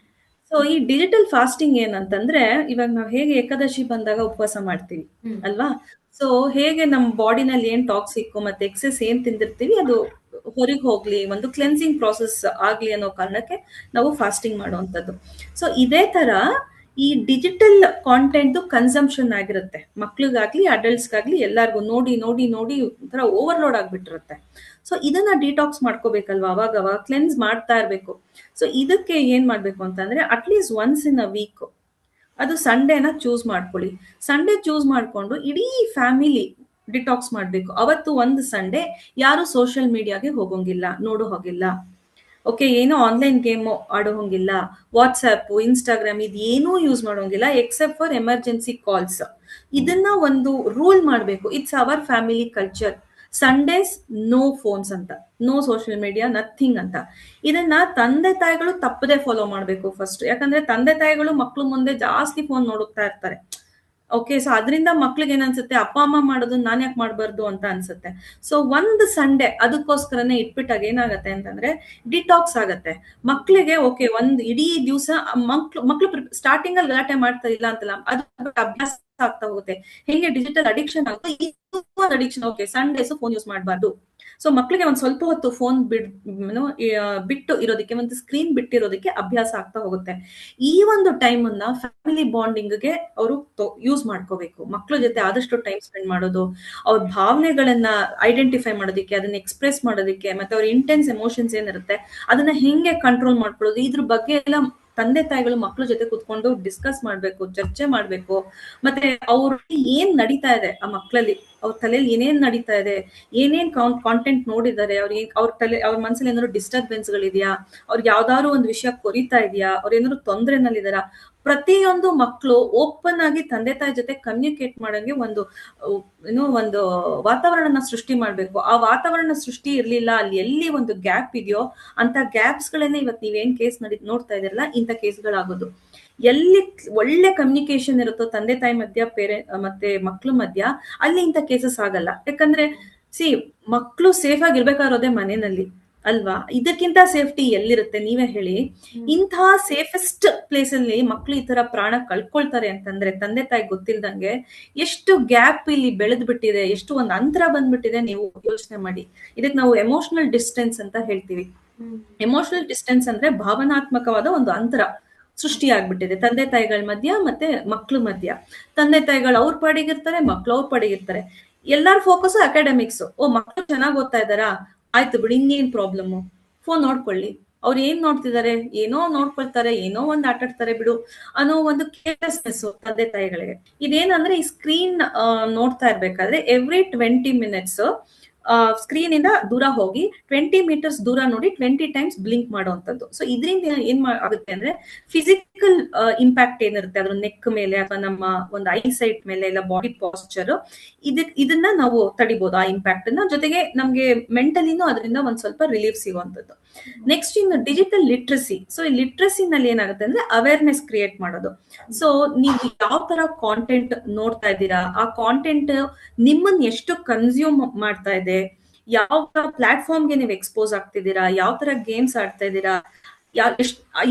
B: ಸೊ ಈ ಡಿಜಿಟಲ್ ಫಾಸ್ಟಿಂಗ್ ಏನಂತಂದ್ರೆ, ಇವಾಗ ನಾವು ಹೇಗೆ ಏಕಾದಶಿ ಬಂದಾಗ ಉಪವಾಸ ಮಾಡ್ತೀವಿ ಅಲ್ವಾ, ಸೊ ಹೇಗೆ ನಮ್ ಬಾಡಿನಲ್ಲಿ ಏನ್ ಟಾಕ್ಸಿಕ್ ಮತ್ತೆ ಎಕ್ಸೆಸ್ ಏನ್ ತಿಂದಿರ್ತೀವಿ ಅದು ಹೊರಗೆ ಹೋಗ್ಲಿ, ಒಂದು ಕ್ಲೆನ್ಸಿಂಗ್ ಪ್ರಾಸೆಸ್ ಆಗ್ಲಿ ಅನ್ನೋ ಕಾರಣಕ್ಕೆ ನಾವು ಫಾಸ್ಟಿಂಗ್ ಮಾಡುವಂಥದ್ದು. ಸೊ ಇದೇ ತರ ಈ ಡಿಜಿಟಲ್ ಕಾಂಟೆಂಟ್ ಕನ್ಸಂಪ್ಷನ್ ಆಗಿರುತ್ತೆ, ಮಕ್ಳಿಗಾಗ್ಲಿ ಅಡಲ್ಟ್ಸ್ಗಾಗ್ಲಿ ಎಲ್ಲಾರ್ಗು ನೋಡಿ ನೋಡಿ ನೋಡಿ ಒಂಥರ ಓವರ್ಲೋಡ್ ಆಗ್ಬಿಟ್ಟಿರುತ್ತೆ. ಸೊ ಇದನ್ನ ಡಿಟಾಕ್ಸ್ ಮಾಡ್ಕೋಬೇಕಲ್ವಾ, ಅವಾಗ ಕ್ಲೆನ್ಸ್ ಮಾಡ್ತಾ ಇರ್ಬೇಕು. ಸೊ ಇದಕ್ಕೆ ಏನ್ ಮಾಡ್ಬೇಕು ಅಂತಂದ್ರೆ at least once in a week, ಅದು ಸಂಡೇನ ಚೂಸ್ ಮಾಡ್ಕೊಳ್ಳಿ. ಸಂಡೇ ಚೂಸ್ ಮಾಡ್ಕೊಂಡು ಇಡೀ ಫ್ಯಾಮಿಲಿ ಡಿಟಾಕ್ಸ್ ಮಾಡ್ಬೇಕು. ಅವತ್ತು ಒಂದು ಸಂಡೇ ಯಾರು ಸೋಷಿಯಲ್ ಮೀಡಿಯಾಗೆ ಹೋಗೋಂಗಿಲ್ಲ, ನೋಡೋ ಹೋಗಿಲ್ಲ. ಓಕೆ, ಏನೋ ಆನ್ಲೈನ್ ಗೇಮ್ ಆಡೋ ಹಂಗಿಲ್ಲ, ವಾಟ್ಸ್ಆಪ್, ಇನ್ಸ್ಟಾಗ್ರಾಮ್ ಇದೇನೂ ಯೂಸ್ ಮಾಡೋಂಗಿಲ್ಲ ಎಕ್ಸೆಪ್ಟ್ ಫಾರ್ ಎಮರ್ಜೆನ್ಸಿ ಕಾಲ್ಸ್. ಇದನ್ನ ಒಂದು ರೂಲ್ ಮಾಡ್ಬೇಕು. It's our family culture. Sundays no phones ಅಂತ, ನೋ ಸೋಷಿಯಲ್ ಮೀಡಿಯಾ, ನಥಿಂಗ್ ಅಂತ. ಇದನ್ನ ತಂದೆ ತಾಯಿಗಳು ತಪ್ಪದೆ ಫಾಲೋ ಮಾಡ್ಬೇಕು ಫಸ್ಟ್. ಯಾಕಂದ್ರೆ ತಂದೆ ತಾಯಿಗಳು ಮಕ್ಳು ಮುಂದೆ ಜಾಸ್ತಿ ಫೋನ್ ನೋಡುತ್ತಾ ಇರ್ತಾರೆ. ಓಕೆ, ಸೊ ಅದರಿಂದ ಮಕ್ಳಿಗೆ ಏನ್ ಅನ್ಸುತ್ತೆ, ಅಪ್ಪ ಅಮ್ಮ ಮಾಡೋದು ನಾನ್ ಯಾಕೆ ಮಾಡ್ಬಾರ್ದು ಅಂತ ಅನ್ಸುತ್ತೆ. ಸೊ ಒಂದು ಸಂಡೇ ಅದಕ್ಕೋಸ್ಕರನೇ ಇಟ್ಬಿಟ್ಟಾಗ ಏನಾಗತ್ತೆ ಅಂತಂದ್ರೆ ಡಿಟಾಕ್ಸ್ ಆಗತ್ತೆ ಮಕ್ಳಿಗೆ. ಓಕೆ, ಒಂದ್ ಇಡೀ ದಿವಸ ಮಕ್ಳು ಸ್ಟಾರ್ಟಿಂಗ್ ಅಲ್ಲಿ ಗಲಾಟೆ ಮಾಡ್ತಾ ಇಲ್ಲ ಅಂತಲ್ಲ, ಅದು ಅಭ್ಯಾಸ ಆಗ್ತಾ ಹೋಗುತ್ತೆ. ಹೆಂಗೆ ಡಿಜಿಟಲ್ ಅಡಿಕ್ಷನ್ ಆಗುತ್ತೆ, addiction. Okay, Sundays phone use ಮಾಡಬಾರ್ದು. ಸೊ ಮಕ್ಳಿಗೆ ಒಂದ್ ಸ್ವಲ್ಪ ಹೊತ್ತು ಫೋನ್ ಬಿಟ್ಟು ಇರೋದಕ್ಕೆ, ಒಂದು ಸ್ಕ್ರೀನ್ ಬಿಟ್ಟಿರೋದಕ್ಕೆ ಅಭ್ಯಾಸ ಆಗ್ತಾ ಹೋಗುತ್ತೆ. ಈ ಒಂದು ಟೈಮ್ ಅನ್ನ ಫ್ಯಾಮಿಲಿ ಬಾಂಡಿಂಗ್ಗೆ ಅವರು ಯೂಸ್ ಮಾಡ್ಕೋಬೇಕು. ಮಕ್ಳ ಜೊತೆ ಆದಷ್ಟು ಟೈಮ್ ಸ್ಪೆಂಡ್ ಮಾಡೋದು, ಅವ್ರ ಭಾವನೆಗಳನ್ನ ಐಡೆಂಟಿಫೈ ಮಾಡೋದಕ್ಕೆ, ಅದನ್ನ ಎಕ್ಸ್ಪ್ರೆಸ್ ಮಾಡೋದಕ್ಕೆ, ಮತ್ತೆ ಅವ್ರ ಇಂಟೆನ್ಸ್ ಎಮೋಷನ್ಸ್ ಏನಿರುತ್ತೆ ಅದನ್ನ ಹೆಂಗೆ ಕಂಟ್ರೋಲ್ ಮಾಡ್ಕೊಳ್ಳೋದು, ಇದ್ರ ಬಗ್ಗೆ ಎಲ್ಲ ತಂದೆ ತಾಯಿಗಳು ಮಕ್ಳ ಜೊತೆ ಕುತ್ಕೊಂಡು ಡಿಸ್ಕಸ್ ಮಾಡ್ಬೇಕು, ಚರ್ಚೆ ಮಾಡ್ಬೇಕು. ಮತ್ತೆ ಅವ್ರಿಗೆ ಏನ್ ನಡೀತಾ ಇದೆ ಆ ಮಕ್ಳಲ್ಲಿ, ಅವ್ರ ತಲೆಯಲ್ಲಿ ಏನೇನ್ ನಡೀತಾ ಇದೆ, ಏನೇನ್ ಕಾಂಟೆಂಟ್ ನೋಡಿದ್ದಾರೆ, ಅವ್ರ ಮನಸ್ಸಲ್ಲಿ ಏನಾದ್ರು ಡಿಸ್ಟರ್ಬೆನ್ಸ್ ಗಳಿದ್ಯಾ, ಅವ್ರಿಗೆ ಯಾವ್ದಾದ್ರು ಒಂದು ವಿಷಯ ಕೊರಿತಾ ಇದೆಯಾ, ಅವ್ರ ಏನಾದ್ರು ತೊಂದರೆನಲ್ಲಿದಾರ, ಪ್ರತಿಯೊಂದು ಮಕ್ಕಳು ಓಪನ್ ಆಗಿ ತಂದೆ ತಾಯಿ ಜೊತೆ ಕಮ್ಯುನಿಕೇಟ್ ಮಾಡಂಗೆ ಒಂದು ಒಂದು ವಾತಾವರಣನ ಸೃಷ್ಟಿ ಮಾಡ್ಬೇಕು. ಆ ವಾತಾವರಣ ಸೃಷ್ಟಿ ಇರ್ಲಿಲ್ಲ, ಅಲ್ಲಿ ಎಲ್ಲಿ ಒಂದು ಗ್ಯಾಪ್ ಇದೆಯೋ ಅಂತ ಗ್ಯಾಪ್ಸ್ ಗಳನ್ನೇ ಇವತ್ತು ನೀವೇನ್ ಕೇಸ್ ನೋಡ್ತಾ ಇದಿರಲ್ಲ, ಇಂಥ ಕೇಸ್ಗಳಾಗೋದು. ಎಲ್ಲಿ ಒಳ್ಳೆ ಕಮ್ಯುನಿಕೇಶನ್ ಇರುತ್ತೋ ತಂದೆ ತಾಯಿ ಮಧ್ಯ, ಮತ್ತೆ ಮಕ್ಳ ಮಧ್ಯ, ಅಲ್ಲಿ ಇಂಥ ಕೇಸಸ್ ಆಗಲ್ಲ. ಯಾಕಂದ್ರೆ ಮಕ್ಳು ಸೇಫ್ ಆಗಿರ್ಬೇಕಾಗಿರೋದೇ ಮನೆಯಲ್ಲಿ ಅಲ್ವಾ, ಇದಕ್ಕಿಂತ ಸೇಫ್ಟಿ ಎಲ್ಲಿರುತ್ತೆ ನೀವೇ ಹೇಳಿ. ಇಂತಹ ಸೇಫೆಸ್ಟ್ ಪ್ಲೇಸ್ ಅಲ್ಲಿ ಮಕ್ಳು ಈ ತರ ಪ್ರಾಣ ಕಳ್ಕೊಳ್ತಾರೆ ಅಂತಂದ್ರೆ ತಂದೆ ತಾಯಿ ಗೊತ್ತಿಲ್ದಂಗೆ ಎಷ್ಟು ಗ್ಯಾಪ್ ಇಲ್ಲಿ ಬೆಳೆದ್ ಬಿಟ್ಟಿದೆ, ಎಷ್ಟು ಒಂದು ಅಂತರ ಬಂದ್ಬಿಟ್ಟಿದೆ, ನೀವು ಯೋಚನೆ ಮಾಡಿ. ಇದಕ್ಕೆ ನಾವು ಎಮೋಷನಲ್ ಡಿಸ್ಟೆನ್ಸ್ ಅಂತ ಹೇಳ್ತೀವಿ. ಎಮೋಷನಲ್ ಡಿಸ್ಟೆನ್ಸ್ ಅಂದ್ರೆ ಭಾವನಾತ್ಮಕವಾದ ಒಂದು ಅಂತರ ಸೃಷ್ಟಿ ಆಗ್ಬಿಟ್ಟಿದೆ ತಂದೆ ತಾಯಿಗಳ ಮಧ್ಯ ಮತ್ತೆ ಮಕ್ಳ ಮಧ್ಯ. ತಂದೆ ತಾಯಿಗಳು ಅವ್ರ ಪಾಡಿಗಿರ್ತಾರೆ, ಮಕ್ಳು ಅವ್ರ ಪಾಡಿಗಿರ್ತಾರೆ. ಎಲ್ಲಾರ ಫೋಕಸ್ ಅಕಾಡೆಮಿಕ್ಸ್. ಮಕ್ಳು ಚೆನ್ನಾಗ್ ಓದ್ತಾ ಇದಾರಾ, ಆಯ್ತು ಬಿಡಿ, ಇನ್ನೇನ್ ಪ್ರಾಬ್ಲಮ್, ಫೋನ್ ನೋಡ್ಕೊಳ್ಳಿ. ಅವ್ರು ಏನ್ ನೋಡ್ತಿದ್ದಾರೆ, ಏನೋ ನೋಡ್ಕೊಳ್ತಾರೆ, ಏನೋ ಒಂದ್ ಆಟಾಡ್ತಾರೆ ಬಿಡು ಅನ್ನೋ ಒಂದು ಕೇರ್ಲೆಸ್ನೆಸ್ ತಂದೆ ತಾಯಿಗಳಿಗೆ. ಇದೇನಂದ್ರೆ ಈ ಸ್ಕ್ರೀನ್ ನೋಡ್ತಾ ಇರ್ಬೇಕಾದ್ರೆ ಎವ್ರಿ 20 minutes ಸ್ಕ್ರೀನ್ ಇಂದ ದೂರ ಹೋಗಿ 20 meters ದೂರ ನೋಡಿ 20 times ಬ್ಲಿಂಕ್ ಮಾಡುವಂತದ್ದು. ಸೊ ಇದರಿಂದ ಏನ್ ಆಗುತ್ತೆ ಅಂದ್ರೆ ಫಿಸಿಕಲ್ ಇಂಪ್ಯಾಕ್ಟ್ ಏನಿರುತ್ತೆ ಅದ್ರ ನೆಕ್ ಮೇಲೆ ಅಥವಾ ನಮ್ಮ ಒಂದು ಐ ಸೈಟ್ ಮೇಲೆ, ಇಲ್ಲ ಬಾಡಿ ಪಾಸ್ಚರ್, ಇದನ್ನ ನಾವು ತಡಿಬಹುದು ಆ ಇಂಪ್ಯಾಕ್ಟ್ ನ. ಜೊತೆಗೆ ನಮ್ಗೆ ಮೆಂಟಲಿನೂ ಅದರಿಂದ ಒಂದ್ ಸ್ವಲ್ಪ ರಿಲೀಫ್ ಸಿಗುವಂತದ್ದು. ನೆಕ್ಸ್ಟ್ ಇನ್ನು ಡಿಜಿಟಲ್ ಲಿಟ್ರಸಿ. ಸೊ ಈ ಲಿಟ್ರಸಿ ನಲ್ಲಿ ಏನಾಗುತ್ತೆ ಅಂದ್ರೆ ಅವೇರ್ನೆಸ್ ಕ್ರಿಯೇಟ್ ಮಾಡೋದು. ಸೊ ನೀವು ಯಾವ ತರ ಕಾಂಟೆಂಟ್ ನೋಡ್ತಾ ಇದ್ದೀರಾ, ಆ ಕಾಂಟೆಂಟ್ ನಿಮ್ಮನ್ನ ಎಷ್ಟು ಕನ್ಸ್ಯೂಮ್ ಮಾಡ್ತಾ ಇದೆ, ಯಾವ ತರ ಪ್ಲಾಟ್ಫಾರ್ಮ್ಗೆ ನೀವು ಎಕ್ಸ್ಪೋಸ್ ಆಗ್ತಿದ್ದೀರಾ, ಯಾವ ತರ ಗೇಮ್ಸ್ ಆಡ್ತಾ ಇದ್ದೀರಾ,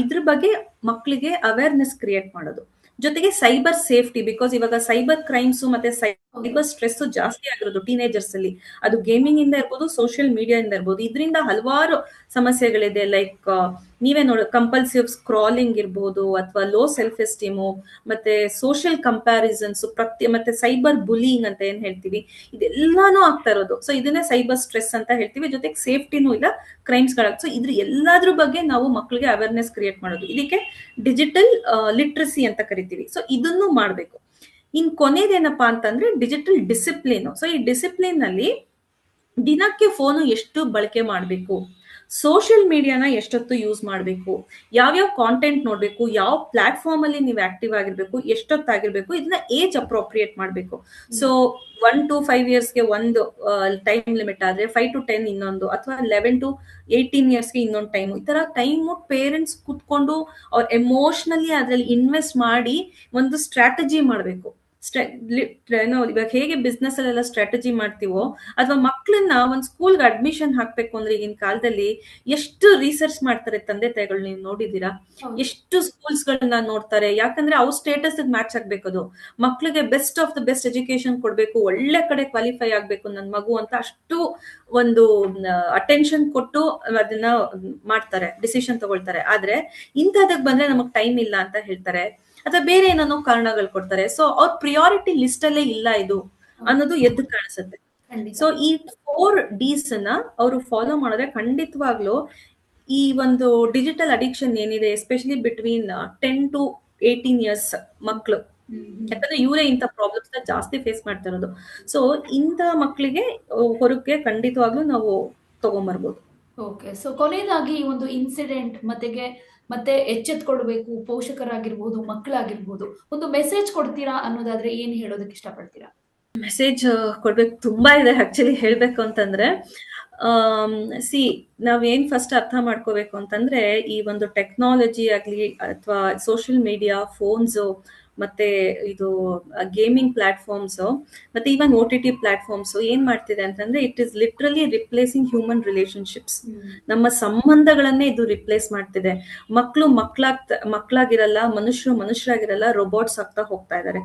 B: ಇದ್ರ ಬಗ್ಗೆ ಮಕ್ಕಳಿಗೆ ಅವೇರ್ನೆಸ್ ಕ್ರಿಯೇಟ್ ಮಾಡೋದು. ಜೊತೆಗೆ ಸೈಬರ್ ಸೇಫ್ಟಿ, ಬಿಕಾಸ್ ಇವಾಗ ಸೈಬರ್ ಕ್ರೈಮ್ಸ್ ಮತ್ತೆ
A: ಹೌದು
B: ಸೈಬರ್ ಸ್ಟ್ರೆಸ್ ಜಾಸ್ತಿ ಆಗಿರೋದು ಟೀನೇಜರ್ಸ್ ಅಲ್ಲಿ. ಅದು ಗೇಮಿಂಗ್ ಇಂದ ಇರ್ಬೋದು, ಸೋಷಿಯಲ್ ಮೀಡಿಯಾ ಇಂದ ಇರ್ಬೋದು. ಇದರಿಂದ ಹಲವಾರು ಸಮಸ್ಯೆಗಳಿದೆ. ಲೈಕ್ ನೀವೇ ನೋಡಿ, ಕಂಪಲ್ಸಿವ್ ಸ್ಕ್ರಾಲಿಂಗ್ ಇರ್ಬೋದು, ಅಥವಾ ಲೋ ಸೆಲ್ಫ್ ಎಸ್ಟೀಮು, ಮತ್ತೆ ಸೋಷಿಯಲ್ ಕಂಪ್ಯಾರಿಸನ್ಸ್, ಮತ್ತೆ ಸೈಬರ್ ಬುಲಿಂಗ್ ಅಂತ ಏನ್ ಹೇಳ್ತೀವಿ, ಇದೆಲ್ಲಾನು ಆಗ್ತಾ ಇರೋದು. ಸೊ ಇದನ್ನೇ ಸೈಬರ್ ಸ್ಟ್ರೆಸ್ ಅಂತ ಹೇಳ್ತೀವಿ. ಜೊತೆಗೆ ಸೇಫ್ಟಿನೂ ಇಲ್ಲ, ಕ್ರೈಮ್ಸ್ ಗಳ. ಸೊ ಇದ್ರ ಎಲ್ಲಾದ್ರ ಬಗ್ಗೆ ನಾವು ಮಕ್ಕಳಿಗೆ ಅವೇರ್ನೆಸ್ ಕ್ರಿಯೇಟ್ ಮಾಡೋದು. ಇದಕ್ಕೆ ಡಿಜಿಟಲ್ ಲಿಟ್ರಸಿ ಅಂತ ಕರಿತೀವಿ. ಸೊ ಇದನ್ನು ಮಾಡ್ಬೇಕು. ಇನ್ ಕೊನೆದೇನಪ್ಪಾ ಅಂತಂದ್ರೆ ಡಿಜಿಟಲ್ ಡಿಸಿಪ್ಲಿನ್. ಸೊ ಈ ಡಿಸಿಪ್ಲಿನ್ ನಲ್ಲಿ ದಿನಕ್ಕೆ ಫೋನು ಎಷ್ಟು ಬಳಕೆ ಮಾಡಬೇಕು, ಸೋಷಿಯಲ್ ಮೀಡಿಯಾನ ಎಷ್ಟೊತ್ತು ಯೂಸ್ ಮಾಡಬೇಕು, ಯಾವ್ಯಾವ ಕಾಂಟೆಂಟ್ ನೋಡ್ಬೇಕು, ಯಾವ ಪ್ಲಾಟ್ಫಾರ್ಮ್ ಅಲ್ಲಿ ನೀವು ಆಕ್ಟಿವ್ ಆಗಿರ್ಬೇಕು, ಎಷ್ಟೊತ್ತಾಗಿರ್ಬೇಕು, ಇದನ್ನ ಏಜ್ ಅಪ್ರೋಪ್ರಿಯೇಟ್ ಮಾಡಬೇಕು. ಸೊ 1 to 5 ಇಯರ್ಸ್ಗೆ ಒಂದು ಟೈಮ್ ಲಿಮಿಟ್ ಆದ್ರೆ 5 to 10 ಇನ್ನೊಂದು, ಅಥವಾ 11 to 18 ಇಯರ್ಸ್ಗೆ ಇನ್ನೊಂದು ಟೈಮ್. ಈ ತರ ಟೈಮು ಪೇರೆಂಟ್ಸ್ ಕುತ್ಕೊಂಡು ಅವ್ರ ಎಮೋಷನಲಿ ಅದ್ರಲ್ಲಿ ಇನ್ವೆಸ್ಟ್ ಮಾಡಿ ಒಂದು ಸ್ಟ್ರಾಟಜಿ ಮಾಡಬೇಕು. ಇವಾಗ ಹೇಗೆ ಬಿಸ್ನೆಸ್ ಅಲ್ಲೆಲ್ಲ ಸ್ಟ್ರಾಟಜಿ ಮಾಡ್ತೀವೋ, ಅಥವಾ ಮಕ್ಕಳನ್ನ ಒಂದ್ ಸ್ಕೂಲ್ಗೆ ಅಡ್ಮಿಷನ್ ಹಾಕ್ಬೇಕು ಅಂದ್ರೆ ಈಗಿನ ಕಾಲದಲ್ಲಿ ಎಷ್ಟು ರಿಸರ್ಚ್ ಮಾಡ್ತಾರೆ ತಂದೆ ತಾಯಿಗಳು, ನೀವು ನೋಡಿದೀರಾ? ಎಷ್ಟು ಸ್ಕೂಲ್ಸ್ ಗಳನ್ನ ನೋಡ್ತಾರೆ. ಯಾಕಂದ್ರೆ ಅವ್ರ ಸ್ಟೇಟಸ್ ಮ್ಯಾಚ್ ಆಗ್ಬೇಕು. ಅದು ಮಕ್ಳಿಗೆ best of the best education ಕೊಡ್ಬೇಕು, ಒಳ್ಳೆ ಕಡೆ ಕ್ವಾಲಿಫೈ ಆಗ್ಬೇಕು ನನ್ ಮಗು ಅಂತ ಅಷ್ಟು ಒಂದು ಅಟೆನ್ಷನ್ ಕೊಟ್ಟು ಅದನ್ನ ಮಾಡ್ತಾರೆ, ಡಿಸಿಷನ್ ತಗೊಳ್ತಾರೆ. ಆದ್ರೆ ಇಂಥದಕ್ ಬಂದ್ರೆ ನಮಗ್ ಟೈಮ್ ಇಲ್ಲ ಅಂತ ಹೇಳ್ತಾರೆ, ಅಥವಾ ಬೇರೆ ಏನೋ ಕಾರಣಗಳು ಕೊಡ್ತಾರೆ. ಸೊ ಅವ್ರ ಪ್ರಿಯಾರಿಟಿ ಲಿಸ್ಟ್ ಅಲ್ಲೇ ಇಲ್ಲ ಇದು ಅನ್ನೋದು ಎದ್ದು ಕಾಣಿಸುತ್ತೆ. ಸೊ ಈ 4 Ds ನ ಅವರು ಫಾಲೋ ಮಾಡಿದ್ರೆ ಖಂಡಿತವಾಗ್ಲೂ ಈ ಒಂದು ಡಿಜಿಟಲ್ ಅಡಿಕ್ಷನ್ ಏನಿದೆ, ಎಸ್ಪೆಷಲಿ ಬಿಟ್ವೀನ್ 10 to 18 ಇಯರ್ಸ್ ಮಕ್ಕಳು, ಯಾಕಂದ್ರೆ ಇವರೇ ಇಂಥ ಪ್ರಾಬ್ಲಮ್ಸ್ ನ ಜಾಸ್ತಿ ಫೇಸ್ ಮಾಡ್ತಾ ಇರೋದು. ಸೊ ಇಂಥ ಮಕ್ಕಳಿಗೆ ಹೊರಗೆ ಖಂಡಿತವಾಗ್ಲೂ ನಾವು ತಗೊಂಬರ್ಬೋದು.
A: ಓಕೆ. ಸೊ ಕೊನೆಯದಾಗಿ ಈ ಒಂದು ಇನ್ಸಿಡೆಂಟ್ ಮತ್ತೆ ಎಚ್ಚೆತ್ಕೊಳ್ಬೇಕು, ಪೋಷಕರಾಗಿರ್ಬೋದು, ಮಕ್ಕಳಾಗಿರ್ಬೋದು, ಒಂದು ಮೆಸೇಜ್ ಕೊಡ್ತೀರಾ ಅನ್ನೋದಾದ್ರೆ ಏನ್ ಹೇಳೋದಕ್ಕೆ ಇಷ್ಟಪಡ್ತೀರಾ?
B: ಮೆಸೇಜ್ ಕೊಡ್ಬೇಕು ತುಂಬಾ ಇದೆ ಆಕ್ಚುಲಿ, ಹೇಳ್ಬೇಕು ಅಂತಂದ್ರೆ. ನಾವೇನ್ ಫಸ್ಟ್ ಅರ್ಥ ಮಾಡ್ಕೋಬೇಕು ಅಂತಂದ್ರೆ, ಈ ಒಂದು ಟೆಕ್ನಾಲಜಿ ಆಗ್ಲಿ, ಅಥವಾ ಸೋಷಿಯಲ್ ಮೀಡಿಯಾ, ಫೋನ್ಸ್, ಮತ್ತೆ ಇದು ಗೇಮಿಂಗ್ ಪ್ಲಾಟ್ಫಾರ್ಮ್ಸ್, ಮತ್ತೆ ಈವನ್ OTT ಪ್ಲಾಟ್ಫಾರ್ಮ್ಸ್ ಏನ್ ಮಾಡ್ತಿದೆ ಅಂತಂದ್ರೆ, it is literally replacing human relationships. ನಮ್ಮ ಸಂಬಂಧಗಳನ್ನೇ ಇದು ರಿಪ್ಲೇಸ್ ಮಾಡ್ತಿದೆ. ಮಕ್ಕಳಾಗಿರಲ್ಲ, ಮನುಷ್ಯರಾಗಿರಲ್ಲ, ರೋಬೋಟ್ಸ್ ಆಗ್ತಾ ಹೋಗ್ತಾ ಇದಾರೆ.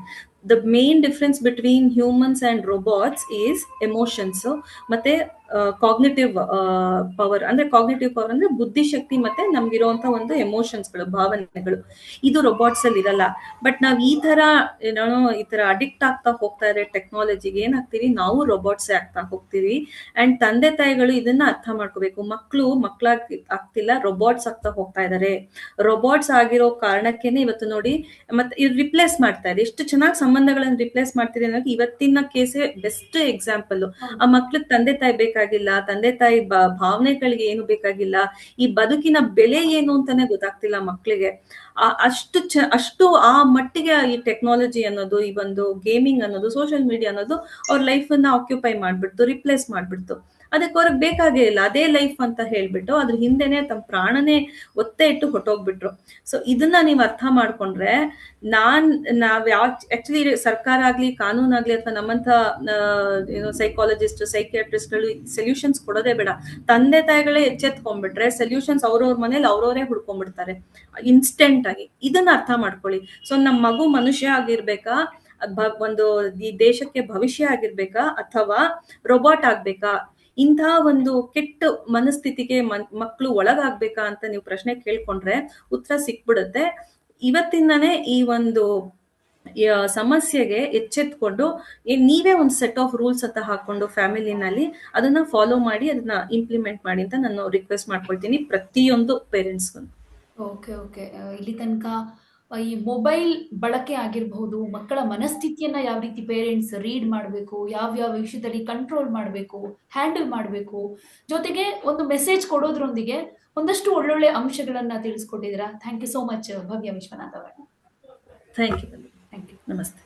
B: The main difference between humans and robots is emotions, ಮತ್ತೆ ಕಾಗ್ನಿಟಿವ್ ಪವರ್. ಕಾಗ್ನಿಟಿವ್ ಪವರ್ ಅಂದ್ರೆ ಬುದ್ಧಿಶಕ್ತಿ, ಮತ್ತೆ ನಮ್ಗಿರುವಂತ ಒಂದು ಎಮೋಷನ್ಸ್ಗಳು, ಭಾವನೆಗಳು. ಇದು ರೋಬೋಟ್ಸ್ ಅಲ್ಲಿ ಇರಲ್ಲ. ಬಟ್ ನಾವ್ ಈ ತರ ಅಡಿಕ್ಟ್ ಆಗ್ತಾ ಹೋಗ್ತಾ ಇದ್ರೆ ಟೆಕ್ನಾಲಜಿಗೆ, ಏನಾಗ್ತೀವಿ, ನಾವು ರೋಬೋಟ್ಸ್ ಆಗ್ತಾ ಹೋಗ್ತೀವಿ. ಅಂಡ್ ತಂದೆ ತಾಯಿಗಳು ಇದನ್ನ ಅರ್ಥ ಮಾಡ್ಕೋಬೇಕು. ಆಗ್ತಿಲ್ಲ, ರೋಬೋಟ್ಸ್ ಆಗ್ತಾ ಹೋಗ್ತಾ ಇದಾರೆ. ರೋಬೋಟ್ಸ್ ಆಗಿರೋ ಕಾರಣಕ್ಕೇನೆ ಇವತ್ತು ನೋಡಿ, ಮತ್ತೆ ರಿಪ್ಲೇಸ್ ಮಾಡ್ತಾ ಇದೆ. ಎಷ್ಟು ಚೆನ್ನಾಗಿ ಸಂಬಂಧಗಳನ್ನ ರಿಪ್ಲೇಸ್ ಮಾಡ್ತಿದೆ ಅನ್ನೋದು ಇವತ್ತಿನ ಕೇಸೇ ಬೆಸ್ಟ್ ಎಕ್ಸಾಂಪಲ್. ಆ ಮಕ್ಳಿಗೆ ತಂದೆ ತಾಯಿ ಬೇಕಾಗಿಲ್ಲ, ತಂದೆ ತಾಯಿ ಭಾವನೆಗಳಿಗೆ ಏನು ಬೇಕಾಗಿಲ್ಲ, ಈ ಬದುಕಿನ ಬೆಲೆ ಏನು ಅಂತಾನೆ ಗೊತ್ತಾಗ್ತಿಲ್ಲ ಮಕ್ಳಿಗೆ. ಅಷ್ಟು ಆ ಮಟ್ಟಿಗೆ ಈ ಟೆಕ್ನಾಲಜಿ ಅನ್ನೋದು, ಈ ಒಂದು ಗೇಮಿಂಗ್ ಅನ್ನೋದು, ಸೋಷಿಯಲ್ ಮೀಡಿಯಾ ಅನ್ನೋದು ಅವ್ರ ಲೈಫ್ ಅನ್ನ ಆಕ್ಯುಪೈ ಮಾಡ್ಬಿಡ್ತು, ರಿಪ್ಲೇಸ್ ಮಾಡ್ಬಿಡ್ತು. ಅದಕ್ಕೆ ಅವ್ರಿಗೆ ಬೇಕಾಗೇ ಇಲ್ಲ, ಅದೇ ಲೈಫ್ ಅಂತ ಹೇಳ್ಬಿಟ್ಟು ಅದ್ರ ಹಿಂದೆನೆ ತಮ್ಮ ಪ್ರಾಣನೇ ಒತ್ತೆ ಇಟ್ಟು ಹೊಟ್ಟೋಗ್ಬಿಟ್ರು. ಸೊ ಇದನ್ನ ನೀವ್ ಅರ್ಥ ಮಾಡ್ಕೊಂಡ್ರೆ, ನಾವ್ ಆಕ್ಚುಲಿ ಸರ್ಕಾರ ಆಗ್ಲಿ, ಕಾನೂನಾಗ್ಲಿ, ಅಥವಾ ನಮ್ಮಂತ ಸೈಕಾಲಜಿಸ್ಟ್, ಸೈಕಿಯಾಟ್ರಿಸ್ಟ್ಗಳು ಸೊಲ್ಯೂಷನ್ಸ್ ಕೊಡೋದೇ ಬೇಡ. ತಂದೆ ತಾಯಿಗಳೇ ಎಚ್ಚೆತ್ಕೊಂಡ್ಬಿಟ್ರೆ ಸೊಲ್ಯೂಷನ್ಸ್ ಅವ್ರವ್ರ ಮನೇಲಿ ಅವ್ರವರೇ ಹುಡ್ಕೊಂಡ್ಬಿಡ್ತಾರೆ ಇನ್ಸ್ಟೆಂಟ್ ಆಗಿ. ಇದನ್ನ ಅರ್ಥ ಮಾಡ್ಕೊಳ್ಳಿ. ಸೊ ನಮ್ ಮಗು ಮನುಷ್ಯ ಆಗಿರ್ಬೇಕಾ, ಒಂದು ಈ ದೇಶಕ್ಕೆ ಭವಿಷ್ಯ ಆಗಿರ್ಬೇಕಾ, ಅಥವಾ ರೋಬೋಟ್ ಆಗ್ಬೇಕಾ, ಇಂತಹ ಒಂದು ಕೆಟ್ಟ ಮನಸ್ಥಿತಿಗೆ ಮಕ್ಕಳು ಒಳಗಾಗ್ಬೇಕಾ ಅಂತ ನೀವು ಪ್ರಶ್ನೆ ಕೇಳ್ಕೊಂಡ್ರೆ ಉತ್ತರ ಸಿಕ್ಬಿಡುತ್ತೆ. ಇವತ್ತಿಂದಾನೇ ಈ ಒಂದು ಸಮಸ್ಯೆಗೆ ಎಚ್ಚೆತ್ಕೊಂಡು ನೀವೇ ಒಂದು ಸೆಟ್ ಆಫ್ ರೂಲ್ಸ್ ಅಂತ ಹಾಕೊಂಡು ಫ್ಯಾಮಿಲಿನಲ್ಲಿ ಅದನ್ನ ಫಾಲೋ ಮಾಡಿ, ಅದನ್ನ ಇಂಪ್ಲಿಮೆಂಟ್ ಮಾಡಿ ಅಂತ ನಾನು ರಿಕ್ವೆಸ್ಟ್ ಮಾಡ್ಕೊಳ್ತೀನಿ ಪ್ರತಿಯೊಂದು ಪೇರೆಂಟ್ಸ್ಗೂ.
A: ಓಕೆ. ಇಲ್ಲಿ ತನಕ ಈ ಮೊಬೈಲ್ ಬಳಕೆ ಆಗಿರಬಹುದು, ಮಕ್ಕಳ ಮನಸ್ಥಿತಿಯನ್ನ ಯಾವ ರೀತಿ ಪೇರೆಂಟ್ಸ್ ರೀಡ್ ಮಾಡಬೇಕು, ಯಾವ ವಿಷಯದಲ್ಲಿ ಕಂಟ್ರೋಲ್ ಮಾಡಬೇಕು, ಹ್ಯಾಂಡಲ್ ಮಾಡಬೇಕು, ಜೊತೆಗೆ ಒಂದು ಮೆಸೇಜ್ ಕೊಡೋದ್ರೊಂದಿಗೆ ಒಂದಷ್ಟು ಒಳ್ಳೊಳ್ಳೆ ಅಂಶಗಳನ್ನ ತಿಳಿಸ್ಕೊಟ್ಟಿದ್ದೀರಾ. Thank you so much Bhavya Vishwanath ಅವರೇ.
B: Thank you. ನಮಸ್ತೆ.